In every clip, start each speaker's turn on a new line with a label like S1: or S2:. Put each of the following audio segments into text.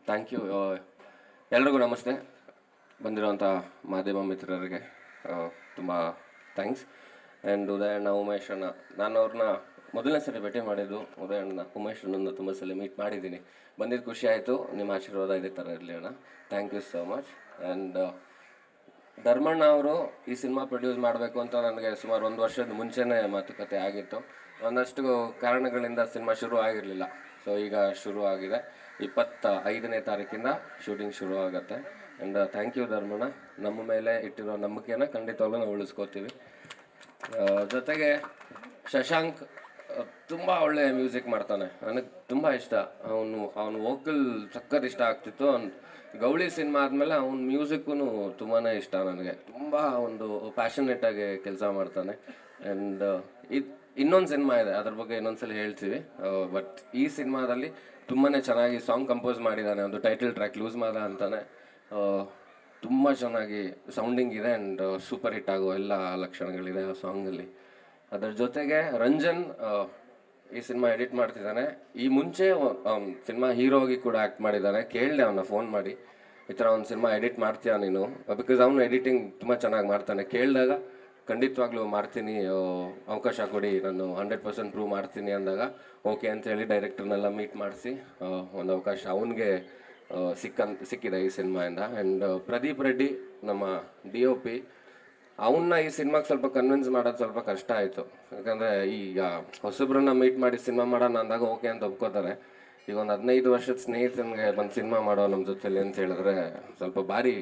S1: Thank you. ಎಲ್ರಿಗೂ ನಮಸ್ತೆ. ಬಂದಿರೋಂಥ ಮಾಧ್ಯಮ ಮಿತ್ರರಿಗೆ ತುಂಬ ಥ್ಯಾಂಕ್ಸ್. ಆ್ಯಂಡ್ ಉದಯಣ್ಣ, ಉಮೇಶ್ ಅಣ್ಣ, ನಾನು ಅವ್ರನ್ನ ಮೊದಲನೇ ಸಲ ಭೇಟಿ ಮಾಡಿದ್ದು. ಉದಯಣ್ಣ, ಉಮೇಶ್ ಅಣ್ಣನ ತುಂಬ ಸಲ ಮೀಟ್ ಮಾಡಿದ್ದೀನಿ. ಬಂದಿದ್ದು ಖುಷಿ ಆಯಿತು. ನಿಮ್ಮ ಆಶೀರ್ವಾದ ಇದೇ ಥರ ಇರಲಿ ಅಣ್ಣ. Thank you so much. And ಧರ್ಮಣ್ಣ ಅವರು ಈ ಸಿನಿಮಾ ಪ್ರೊಡ್ಯೂಸ್ ಮಾಡಬೇಕು ಅಂತ ನನಗೆ ಸುಮಾರು 1 ವರ್ಷದ ಮುಂಚೆನೇ ಮಾತುಕತೆ ಆಗಿತ್ತು. ಒಂದಷ್ಟು ಕಾರಣಗಳಿಂದ ಸಿನಿಮಾ ಶುರು ಆಗಿರಲಿಲ್ಲ. ಸೊ ಈಗ ಶುರು ಆಗಿದೆ. 25ನೇ ತಾರೀಕಿಂದ ಶೂಟಿಂಗ್ ಶುರು ಆಗುತ್ತೆ. ಆ್ಯಂಡ್ ಥ್ಯಾಂಕ್ ಯು ಧರ್ಮಣ್ಣ. ನಮ್ಮ ಮೇಲೆ ಇಟ್ಟಿರೋ ನಂಬಿಕೆನ ಖಂಡಿತವಾಗ್ಲೂ ನಾವು ಉಳಿಸ್ಕೋತೀವಿ. ಜೊತೆಗೆ ಶಶಾಂಕ್ ತುಂಬ ಒಳ್ಳೆಯ ಮ್ಯೂಸಿಕ್ ಮಾಡ್ತಾನೆ. ನನಗೆ ತುಂಬ ಇಷ್ಟ. ಅವನು ವೋಕಲ್ ಸಖತ್ ಇಷ್ಟ ಆಗ್ತಿತ್ತು. ಅವ್ನು ಗೌಳಿ ಸಿನಿಮಾ ಆದಮೇಲೆ ಅವ್ನ ಮ್ಯೂಸಿಕ್ಕೂ ತುಂಬಾ ಇಷ್ಟ ನನಗೆ. ತುಂಬ ಒಂದು ಪ್ಯಾಷನೇಟಾಗಿ ಕೆಲಸ ಮಾಡ್ತಾನೆ. ಆ್ಯಂಡ್ ಇನ್ನೊಂದು ಸಿನಿಮಾ ಇದೆ, ಅದ್ರ ಬಗ್ಗೆ ಇನ್ನೊಂದ್ಸಲ ಹೇಳ್ತೀವಿ. ಬಟ್ ಈ ಸಿನಿಮಾದಲ್ಲಿ ತುಂಬಾ ಚೆನ್ನಾಗಿ ಸಾಂಗ್ ಕಂಪೋಸ್ ಮಾಡಿದ್ದಾನೆ. ಒಂದು ಟೈಟಲ್ ಟ್ರ್ಯಾಕ್ ಲೂಸ್ ಮಾದ ಅಂತಾನೆ. ತುಂಬ ಚೆನ್ನಾಗಿ ಸೌಂಡಿಂಗ್ ಇದೆ ಆ್ಯಂಡ್ ಸೂಪರ್ ಹಿಟ್ ಆಗೋ ಎಲ್ಲ ಲಕ್ಷಣಗಳಿದೆ ಆ ಸಾಂಗಲ್ಲಿ. ಅದರ ಜೊತೆಗೆ ರಂಜನ್ ಈ ಸಿನಿಮಾ ಎಡಿಟ್ ಮಾಡ್ತಿದ್ದಾನೆ. ಈ ಮುಂಚೆ ಸಿನಿಮಾ ಹೀರೋಗಿ ಕೂಡ ಆ್ಯಕ್ಟ್ ಮಾಡಿದ್ದಾನೆ. ಕೇಳಿದೆ ಅವನ್ನ ಫೋನ್ ಮಾಡಿ, ಈ ಥರ ಒಂದು ಸಿನಿಮಾ ಎಡಿಟ್ ಮಾಡ್ತೀಯಾ ನೀನು? ಬಿಕಾಸ್ ಅವನು ಎಡಿಟಿಂಗ್ ತುಂಬ ಚೆನ್ನಾಗಿ ಮಾಡ್ತಾನೆ. ಕೇಳಿದಾಗ ಖಂಡಿತವಾಗ್ಲೂ ಮಾಡ್ತೀನಿ, ಅವಕಾಶ ಕೊಡಿ, ನಾನು 100% ಪ್ರೂವ್ ಮಾಡ್ತೀನಿ ಅಂದಾಗ ಓಕೆ ಅಂತೇಳಿ ಡೈರೆಕ್ಟರ್ನೆಲ್ಲ ಮೀಟ್ ಮಾಡಿಸಿ ಒಂದು ಅವಕಾಶ ಅವನಿಗೆ ಸಿಕ್ಕಿದೆ ಈ ಸಿನಿಮಾಯಿಂದ. ಆ್ಯಂಡ್ ಪ್ರದೀಪ್ ರೆಡ್ಡಿ, ನಮ್ಮ DOP, ಅವನ್ನ ಈ ಸಿನಿಮಾಗೆ ಸ್ವಲ್ಪ ಕನ್ವಿನ್ಸ್ ಮಾಡೋದು ಸ್ವಲ್ಪ ಕಷ್ಟ ಆಯಿತು. ಯಾಕಂದರೆ ಈಗ ಹೊಸಬ್ರನ್ನ ಮೀಟ್ ಮಾಡಿ ಸಿನಿಮಾ ಮಾಡೋಣ ಅಂದಾಗ ಓಕೆ ಅಂತ ಒಪ್ಕೋತಾರೆ. ಈಗ ಒಂದು 15 ವರ್ಷದ ಸ್ನೇಹಿತನಿಗೆ ಬಂದು ಸಿನಿಮಾ ಮಾಡೋ ನಮ್ಮ ಜೊತೆಲಿ ಅಂತ ಹೇಳಿದ್ರೆ ಸ್ವಲ್ಪ ಭಾರಿ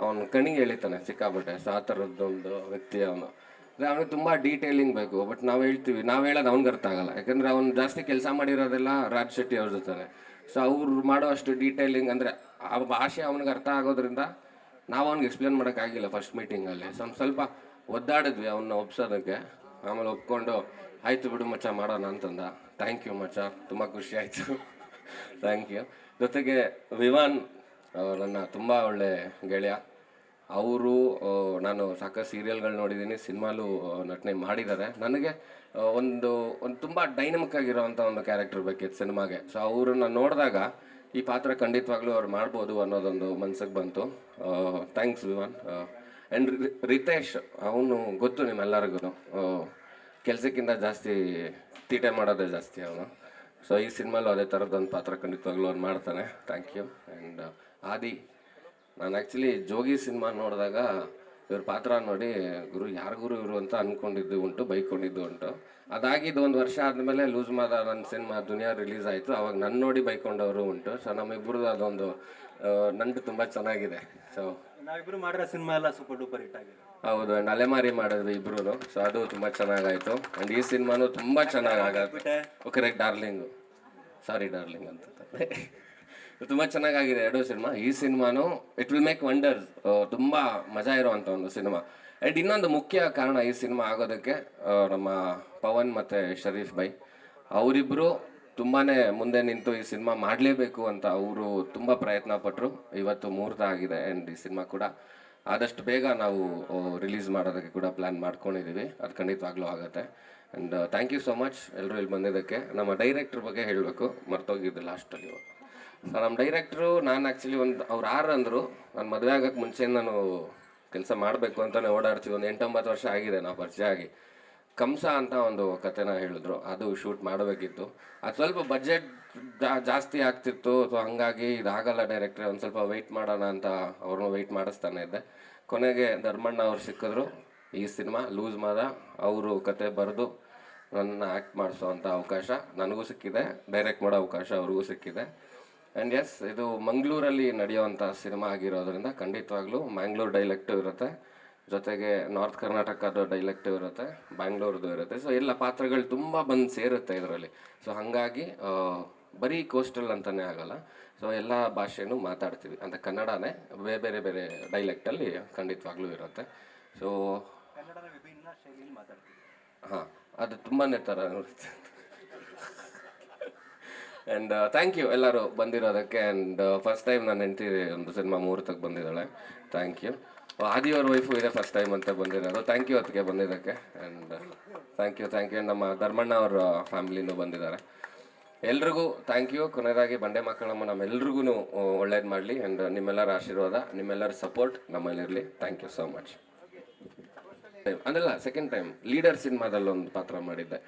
S1: ಅವನು ಕಣಿಗೆ ಎಳಿತಾನೆ ಸಿಕ್ಕಾಬಟ್ಟೆ. ಸೊ ಆ ಥರದ್ದೊಂದು ವ್ಯಕ್ತಿ ಅವನು. ಅಂದರೆ ಅವನಿಗೆ ತುಂಬ ಡೀಟೇಲಿಂಗ್ ಬೇಕು. ಬಟ್ ನಾವು ಹೇಳ್ತೀವಿ, ನಾವು ಹೇಳೋದು ಅವ್ನಿಗೆ ಅರ್ಥ ಆಗಲ್ಲ. ಯಾಕಂದರೆ ಅವ್ನು ಜಾಸ್ತಿ ಕೆಲಸ ಮಾಡಿರೋದೆಲ್ಲ ರಾಜ್ ಶೆಟ್ಟಿ ಅವ್ರ ಜೊತೆ. ಸೊ ಅವ್ರು ಮಾಡೋ ಅಷ್ಟು ಡೀಟೇಲಿಂಗ್ ಅಂದರೆ ಆ ಭಾಷೆ ಅವ್ನಿಗೆ ಅರ್ಥ ಆಗೋದ್ರಿಂದ ನಾವು ಅವ್ನಿಗೆ ಎಕ್ಸ್ಪ್ಲೇನ್ ಮಾಡೋಕ್ಕಾಗಿಲ್ಲ ಫಸ್ಟ್ ಮೀಟಿಂಗಲ್ಲಿ. ಸ್ವಲ್ಪ ಒದ್ದಾಡಿದ್ವಿ ಅವನ್ನ ಒಪ್ಸೋದಕ್ಕೆ. ಆಮೇಲೆ ಒಪ್ಕೊಂಡು ಆಯಿತು ಬಿಡು ಮಚ್ಚ ಮಾಡೋಣ ಅಂತಂದ. ಥ್ಯಾಂಕ್ ಯು ಮಚ್ಚ, ತುಂಬ ಖುಷಿ ಆಯಿತು. Thank you. ಜೊತೆಗೆ ವಿವಾನ್ ನನ್ನ ತುಂಬ ಒಳ್ಳೆ ಗೆಳೆಯ. ಅವರು ನಾನು ಸಾಕಷ್ಟು ಸೀರಿಯಲ್ಗಳು ನೋಡಿದ್ದೀನಿ, ಸಿನಿಮಾಲು ನಟನೆ ಮಾಡಿದ್ದಾರೆ. ನನಗೆ ಒಂದು ತುಂಬ ಡೈನಮಿಕ್ ಆಗಿರೋವಂಥ ಒಂದು ಕ್ಯಾರೆಕ್ಟರ್ ಬೇಕಿತ್ತು ಸಿನಿಮಾಗೆ. ಸೊ ಅವ್ರನ್ನ ನೋಡಿದಾಗ ಈ ಪಾತ್ರ ಖಂಡಿತವಾಗ್ಲೂ ಅವ್ರು ಮಾಡ್ಬೋದು ಅನ್ನೋದೊಂದು ಮನ್ಸಿಗೆ ಬಂತು. ಥ್ಯಾಂಕ್ಸ್ ವಿವಾನ್. ಆ್ಯಂಡ್ ರಿತೇಶ್, ಅವನು ಗೊತ್ತು ನಿಮ್ಮೆಲ್ಲರಿಗೂ, ಕೆಲಸಕ್ಕಿಂತ ಜಾಸ್ತಿ ತೀಟೆ ಮಾಡೋದೇ ಜಾಸ್ತಿ ಅವನು. ಸೊ ಈ ಸಿನಿಮಾಲು ಅದೇ ಥರದ್ದೊಂದು ಪಾತ್ರ ಖಂಡಿತವಾಗ್ಲೂ ಅವ್ನು ಮಾಡ್ತಾನೆ. Thank you. ಆ್ಯಂಡ್ ಆದಿ, ನಾನು ಆ್ಯಕ್ಚುಲಿ ಜೋಗಿ ಸಿನಿಮಾ ನೋಡಿದಾಗ ಇವ್ರ ಪಾತ್ರ ನೋಡಿ ಗುರು ಯಾರು ಗುರು ಇವರು ಅಂತ ಅಂದ್ಕೊಂಡಿದ್ದು ಉಂಟು, ಬೈಕೊಂಡಿದ್ದು ಉಂಟು. ಅದಾಗಿದ್ದು 1 ವರ್ಷ ಆದಮೇಲೆ ಲೂಸ್ ಮಾದ ನನ್ನ ಸಿನಿಮಾ ದುನಿಯಾ ರಿಲೀಸ್ ಆಯಿತು. ಅವಾಗ ನನ್ನ ನೋಡಿ ಬೈಕೊಂಡವರು ಉಂಟು. ಸೊ ನಮ್ಮಿಬ್ಬರದ್ದು ಅದೊಂದು ನಂಟು ತುಂಬ ಚೆನ್ನಾಗಿದೆ. ಸೊ
S2: ನಾವಿಬ್ಬರು ಮಾಡಿರೋ ಸಿನಿಮಾ ಎಲ್ಲ ಸೂಪರ್ ಡೂಪರ್ ಹಿಟ್ ಆಗಿದೆ.
S1: ಹೌದು. ಆ್ಯಂಡ್ ಅಲೆಮಾರಿ ಮಾಡಿದ್ವಿ ಇಬ್ಬರು. ಸೊ ಅದು ತುಂಬ ಚೆನ್ನಾಗಾಯಿತು. ಆ್ಯಂಡ್ ಈ ಸಿನಿಮಾನು ತುಂಬ ಚೆನ್ನಾಗಿ ಆಗತ್ತೆ. ಕರೆಕ್ಟ್, ಡಾರ್ಲಿಂಗು, ಸಾರಿ ಡಾರ್ಲಿಂಗ್ ಅಂತ ತುಂಬ ಚೆನ್ನಾಗಾಗಿದೆ 2 ಸಿನಿಮಾ. ಈ ಸಿನಿಮಾನು ಇಟ್ ವಿಲ್ ಮೇಕ್ ವಂಡರ್ಸ್. ತುಂಬ ಮಜಾ ಇರೋವಂಥ ಒಂದು ಸಿನಿಮಾ. ಆ್ಯಂಡ್ ಇನ್ನೊಂದು ಮುಖ್ಯ ಕಾರಣ ಈ ಸಿನಿಮಾ ಆಗೋದಕ್ಕೆ ನಮ್ಮ ಪವನ್ ಮತ್ತು ಶರೀಫ್ ಬೈ ಅವರಿಬ್ಬರು ತುಂಬಾ ಮುಂದೆ ನಿಂತು ಈ ಸಿನಿಮಾ ಮಾಡಲೇಬೇಕು ಅಂತ ಅವರು ತುಂಬ ಪ್ರಯತ್ನ ಪಟ್ಟರು. ಇವತ್ತು ಮುಹೂರ್ತ ಆಗಿದೆ. ಆ್ಯಂಡ್ ಈ ಸಿನಿಮಾ ಕೂಡ ಆದಷ್ಟು ಬೇಗ ನಾವು ರಿಲೀಸ್ ಮಾಡೋದಕ್ಕೆ ಕೂಡ ಪ್ಲ್ಯಾನ್ ಮಾಡ್ಕೊಂಡಿದ್ದೀವಿ. ಅದು ಖಂಡಿತವಾಗ್ಲೂ ಆಗುತ್ತೆ. And thank you so much ಎಲ್ಲರೂ ಇಲ್ಲಿ ಬಂದಿದ್ದಕ್ಕೆ. ನಮ್ಮ ಡೈರೆಕ್ಟ್ರ್ ಬಗ್ಗೆ ಹೇಳಬೇಕು, ಮರ್ತೋಗಿದ್ದು ಲಾಸ್ಟಲ್ಲಿ. ಸೊ ನಮ್ಮ ಡೈರೆಕ್ಟ್ರು, ನಾನು ಆ್ಯಕ್ಚುಲಿ ಅವ್ರು 6 ಅಂದರು. ನಾನು ಮದುವೆ ಆಗೋಕ್ಕೆ ಮುಂಚೆ ನಾನು ಕೆಲಸ ಮಾಡಬೇಕು ಅಂತಲೇ ಓಡಾಡ್ತೀವಿ. ಒಂದು 8-9 ವರ್ಷ ಆಗಿದೆ ನಾವು ಪರಿಚಯ ಆಗಿ. ಕಂಸ ಅಂತ ಒಂದು ಕಥೆನ ಹೇಳಿದ್ರು, ಅದು ಶೂಟ್ ಮಾಡಬೇಕಿತ್ತು. ಅದು ಸ್ವಲ್ಪ ಬಜೆಟ್ ಜಾಸ್ತಿ ಆಗ್ತಿತ್ತು. ಸೊ ಹಾಗಾಗಿ ಇದಾಗಲ್ಲ ಡೈರೆಕ್ಟ್ರೆ, ಒಂದು ಸ್ವಲ್ಪ ವೆಯ್ಟ್ ಮಾಡೋಣ ಅಂತ ಅವ್ರನ್ನೂ ವೆಯ್ಟ್ ಮಾಡಿಸ್ತಾನೆ ಇದ್ದೆ. ಕೊನೆಗೆ ಧರ್ಮಣ್ಣ ಅವ್ರು ಸಿಕ್ಕಿದ್ರು. ಈ ಸಿನಿಮಾ ಲೂಸ್ ಮಾದ ಅವರು ಕತೆ ಬರೆದು ನನ್ನ ಆ್ಯಕ್ಟ್ ಮಾಡಿಸೋ ಅಂಥ ಅವಕಾಶ ನನಗೂ ಸಿಕ್ಕಿದೆ, ಡೈರೆಕ್ಟ್ ಮಾಡೋ ಅವಕಾಶ ಅವ್ರಿಗೂ ಸಿಕ್ಕಿದೆ. ಆ್ಯಂಡ್ ಎಸ್, ಇದು ಮಂಗಳೂರಲ್ಲಿ ನಡೆಯುವಂಥ ಸಿನಿಮಾ ಆಗಿರೋದ್ರಿಂದ ಖಂಡಿತವಾಗ್ಲೂ ಮ್ಯಾಂಗ್ಳೂರು ಡೈಲೆಕ್ಟು ಇರುತ್ತೆ, ಜೊತೆಗೆ ನಾರ್ತ್ ಕರ್ನಾಟಕದ ಡೈಲೆಕ್ಟು ಇರುತ್ತೆ, ಬ್ಯಾಂಗ್ಳೂರ್ದು ಇರುತ್ತೆ. ಸೊ ಎಲ್ಲ ಪಾತ್ರಗಳು ತುಂಬ ಬಂದು ಸೇರುತ್ತೆ ಇದರಲ್ಲಿ. ಸೊ ಹಾಗಾಗಿ ಬರೀ ಕೋಸ್ಟಲ್ ಅಂತಲೇ ಆಗಲ್ಲ. ಸೊ ಎಲ್ಲ ಭಾಷೆನೂ ಮಾತಾಡ್ತೀವಿ, ಅಂತ ಕನ್ನಡನೇ ಬೇರೆ ಬೇರೆ ಡೈಲೆಕ್ಟಲ್ಲಿ ಖಂಡಿತವಾಗ್ಲೂ ಇರುತ್ತೆ. ಸೊ
S2: ಕನ್ನಡದ ವಿಭಿನ್ನ ಶೈಲಿಯಲ್ಲಿ ಮಾತಾಡ್ತೀವಿ.
S1: ಹಾಂ, ಅದು ತುಂಬಾ ಥರ ಇರುತ್ತೆ. ಆ್ಯಂಡ್ ಥ್ಯಾಂಕ್ ಯು ಎಲ್ಲರೂ ಬಂದಿರೋದಕ್ಕೆ. ಆ್ಯಂಡ್ ಫಸ್ಟ್ ಟೈಮ್ ನಾನು ಹೆಂಡ್ತಿ ಒಂದು ಸಿನಿಮಾ ಮುಹೂರ್ತಕ್ಕೆ ಬಂದಿದ್ದಾಳೆ. Thank you. ಆದಿಯವ್ರ ವೈಫು ಇದೆ ಫಸ್ಟ್ ಟೈಮ್ ಅಂತ ಬಂದಿರೋದು. ಥ್ಯಾಂಕ್ ಯು ಅದಕ್ಕೆ ಬಂದಿದ್ದಕ್ಕೆ. And thank you. ನಮ್ಮ ಧರ್ಮಣ್ಣ ಅವ್ರ ಫ್ಯಾಮಿಲಿನೂ ಬಂದಿದ್ದಾರೆ. ಎಲ್ರಿಗೂ ಥ್ಯಾಂಕ್ ಯು. ಕೊನೆಯದಾಗಿ ಬಂಡೆ ಮಕ್ಕಳಮ್ಮ ನಮ್ಮೆಲ್ರಿಗೂ ಒಳ್ಳೇದು ಮಾಡಲಿ. ಆ್ಯಂಡ್ ನಿಮ್ಮೆಲ್ಲರ ಆಶೀರ್ವಾದ, ನಿಮ್ಮೆಲ್ಲರ ಸಪೋರ್ಟ್ ನಮ್ಮಲ್ಲಿರಲಿ. Thank you so much. ಅದಲ್ಲ, ಸೆಕೆಂಡ್ ಟೈಮ್ ಲೀಡರ್ ಸಿನಿಮಾದಲ್ಲಿ ಒಂದು ಪಾತ್ರ ಮಾಡಿದ್ದೆ.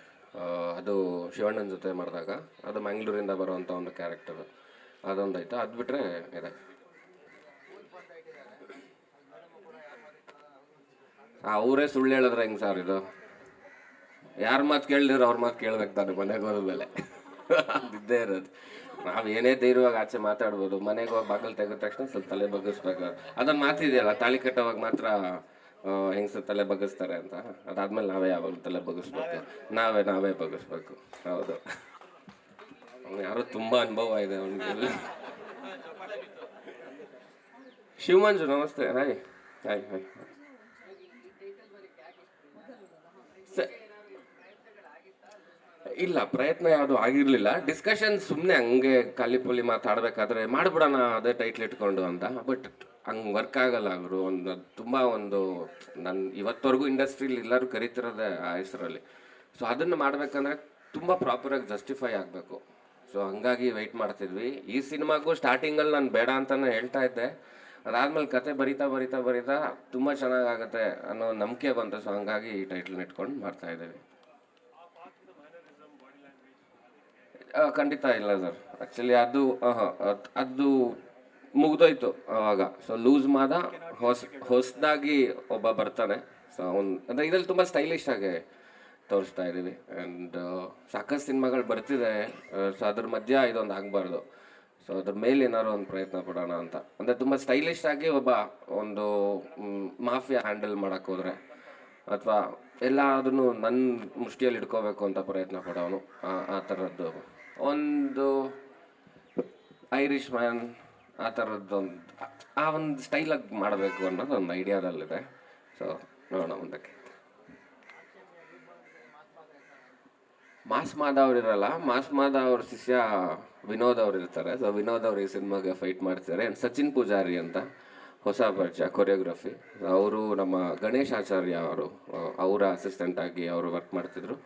S1: ಅದು ಶಿವಣ್ಣನ ಜೊತೆ ಮಾಡಿದಾಗ, ಅದು ಮ್ಯಾಂಗ್ಳೂರಿಂದ ಬರುವಂಥ ಒಂದು ಕ್ಯಾರೆಕ್ಟರು, ಅದೊಂದಾಯ್ತು. ಅದು ಬಿಟ್ಟರೆ ಇದೆ. ಅವರೇ ಸುಳ್ಳು ಹೇಳಿದ್ರೆ ಹೆಂಗೆ ಸರ್ ಇದು? ಯಾರ ಮಾತು ಕೇಳಿದ್ರೆ ಅವ್ರ ಮಾತು ಕೇಳ್ಬೇಕು ತಾನೆ ಮನೆಗೆ ಹೋದ್ಮೇಲೆ. ಅದಿದ್ದೇ ಇರೋದು. ನಾವು ಏನೇ ಧೈರ್ಯವಾಗಿ ಆಚೆ ಮಾತಾಡ್ಬೋದು, ಮನೆಗೆ ಹೋಗಿ ಬಾಗಿಲು ತೆಗೆದ ತಕ್ಷಣ ಸ್ವಲ್ಪ ತಲೆ ಬಗ್ಗಿಸ್ಬೇಕು. ಅದೊಂದು ಮಾತಿದೆಯಲ್ಲ, ತಾಳಿ ಕಟ್ಟೋವಾಗ ಮಾತ್ರ ಹೆಂಗಸ ತಲೆ ಬಗ್ಗಿಸ್ತಾರೆ ಅಂತ. ಅದಾದ್ಮೇಲೆ ನಾವೇ ಯಾವಾಗ ತಲೆ ಬಗ್ಗಿಸ್ಬೇಕು, ನಾವೇ ಬಗ್ಗಿಸ್ಬೇಕು. ಹೌದು, ಯಾರು ತುಂಬ ಅನುಭವ ಇದೆ ಅವನಿಗೆ. ಶಿವಮಂಜು ನಮಸ್ತೆ. Hi hi hi. ಇಲ್ಲ, ಪ್ರಯತ್ನ ಯಾವುದು ಆಗಿರಲಿಲ್ಲ. ಡಿಸ್ಕಷನ್ ಸುಮ್ಮನೆ ಹಂಗೆ ಖಾಲಿ ಮಾತಾಡಬೇಕಾದ್ರೆ ಮಾಡಿಬಿಡೋಣ ಅದೇ ಟೈಟ್ಲ್ ಇಟ್ಕೊಂಡು ಅಂತ. ಬಟ್ ಹಂಗೆ ವರ್ಕ್ ಆಗಲ್ಲ ಅವರು. ತುಂಬ ನಾನು ಇವತ್ತವರೆಗೂ ಇಂಡಸ್ಟ್ರೀಲಿ ಎಲ್ಲರೂ ಕರಿತಿರೋದೆ ಆ ಹೆಸರಲ್ಲಿ. ಸೊ ಅದನ್ನು ಮಾಡಬೇಕಂದ್ರೆ ತುಂಬ ಪ್ರಾಪರಾಗಿ ಜಸ್ಟಿಫೈ ಆಗಬೇಕು. ಸೊ ಹಂಗಾಗಿ ವೆಯ್ಟ್ ಮಾಡ್ತಿದ್ವಿ. ಈ ಸಿನಿಮಾಗೂ ಸ್ಟಾರ್ಟಿಂಗಲ್ಲಿ ನಾನು ಬೇಡ ಅಂತಲೇ ಹೇಳ್ತಾ ಇದ್ದೆ. ಅದಾದ್ಮೇಲೆ ಕತೆ ಬರಿತಾ ತುಂಬ ಚೆನ್ನಾಗಾಗತ್ತೆ ಅನ್ನೋ ನಂಬಿಕೆ ಬಂತು. ಸೊ ಹಂಗಾಗಿ ಈ ಟೈಟ್ಲನ್ನ ಇಟ್ಕೊಂಡು ಮಾಡ್ತಾ ಇದ್ದೀವಿ. ಖಂಡಿತ ಇಲ್ಲ ಸರ್. ಆ್ಯಕ್ಚುಲಿ ಅದು ಮುಗ್ದೋಯ್ತು ಅವಾಗ. ಸೊ ಲೂಸ್ ಮಾದ ಹೊಸದಾಗಿ ಒಬ್ಬ ಬರ್ತಾನೆ. ಸೊ ಅಂದರೆ ಇದ್ರಲ್ಲಿ ತುಂಬ ಸ್ಟೈಲಿಶ್ ಆಗಿ ತೋರಿಸ್ತಾ ಇದ್ದೀವಿ. ಆ್ಯಂಡ್ ಸಾಕಷ್ಟು ಸಿನಿಮಾಗಳು ಬರ್ತಿದೆ. ಸೊ ಅದ್ರ ಮಧ್ಯ ಇದೊಂದು ಆಗಬಾರ್ದು. ಸೊ ಅದ್ರ ಮೇಲೆ ಏನಾದ್ರು ಒಂದು ಪ್ರಯತ್ನ ಪಡೋಣ ಅಂತ. ಅಂದರೆ ತುಂಬ ಸ್ಟೈಲಿಶ್ ಆಗಿ ಒಂದು ಮಾಫಿಯಾ ಹ್ಯಾಂಡಲ್ ಮಾಡೋಕ್ಕೆ ಹೋದರೆ, ಅಥವಾ ಎಲ್ಲದನ್ನು ನನ್ನ ಮುಷ್ಟಿಯಲ್ಲಿ ಇಟ್ಕೋಬೇಕು ಅಂತ ಪ್ರಯತ್ನ ಪಡೋನು, ಆ ಥರದ್ದು ಒಂದು ಐರಿಷ್ ಮ್ಯಾನ್, ಆ ಥರದ್ದೊಂದು ಆ ಒಂದು ಸ್ಟೈಲಾಗಿ ಮಾಡಬೇಕು ಅನ್ನೋದು ಒಂದು ಐಡಿಯಾದಲ್ಲಿದೆ. ಸೊ ನೋಡೋಣ ಮುಂದಕ್ಕೆ. ಮಾಸ್ ಮಾದ ಅವ್ರು ಇರಲ್ಲ. ಮಾಸ್ ಮಾದ ಅವ್ರ ಶಿಷ್ಯ ವಿನೋದ್ ಅವ್ರು ಇರ್ತಾರೆ. ಸೊ ವಿನೋದ್ ಅವ್ರು ಈ ಸಿನಿಮಾಗೆ ಫೈಟ್ ಮಾಡ್ತಾರೆ. ಆ್ಯಂಡ್ ಸಚಿನ್ ಪೂಜಾರಿ ಅಂತ ಹೊಸ ಪರಿಚಯ, ಕೊರಿಯೋಗ್ರಫಿ. ಅವರು ನಮ್ಮ ಗಣೇಶ್ ಆಚಾರ್ಯ ಅವರ ಅಸಿಸ್ಟೆಂಟಾಗಿ ಅವರು ವರ್ಕ್ ಮಾಡ್ತಿದ್ರು.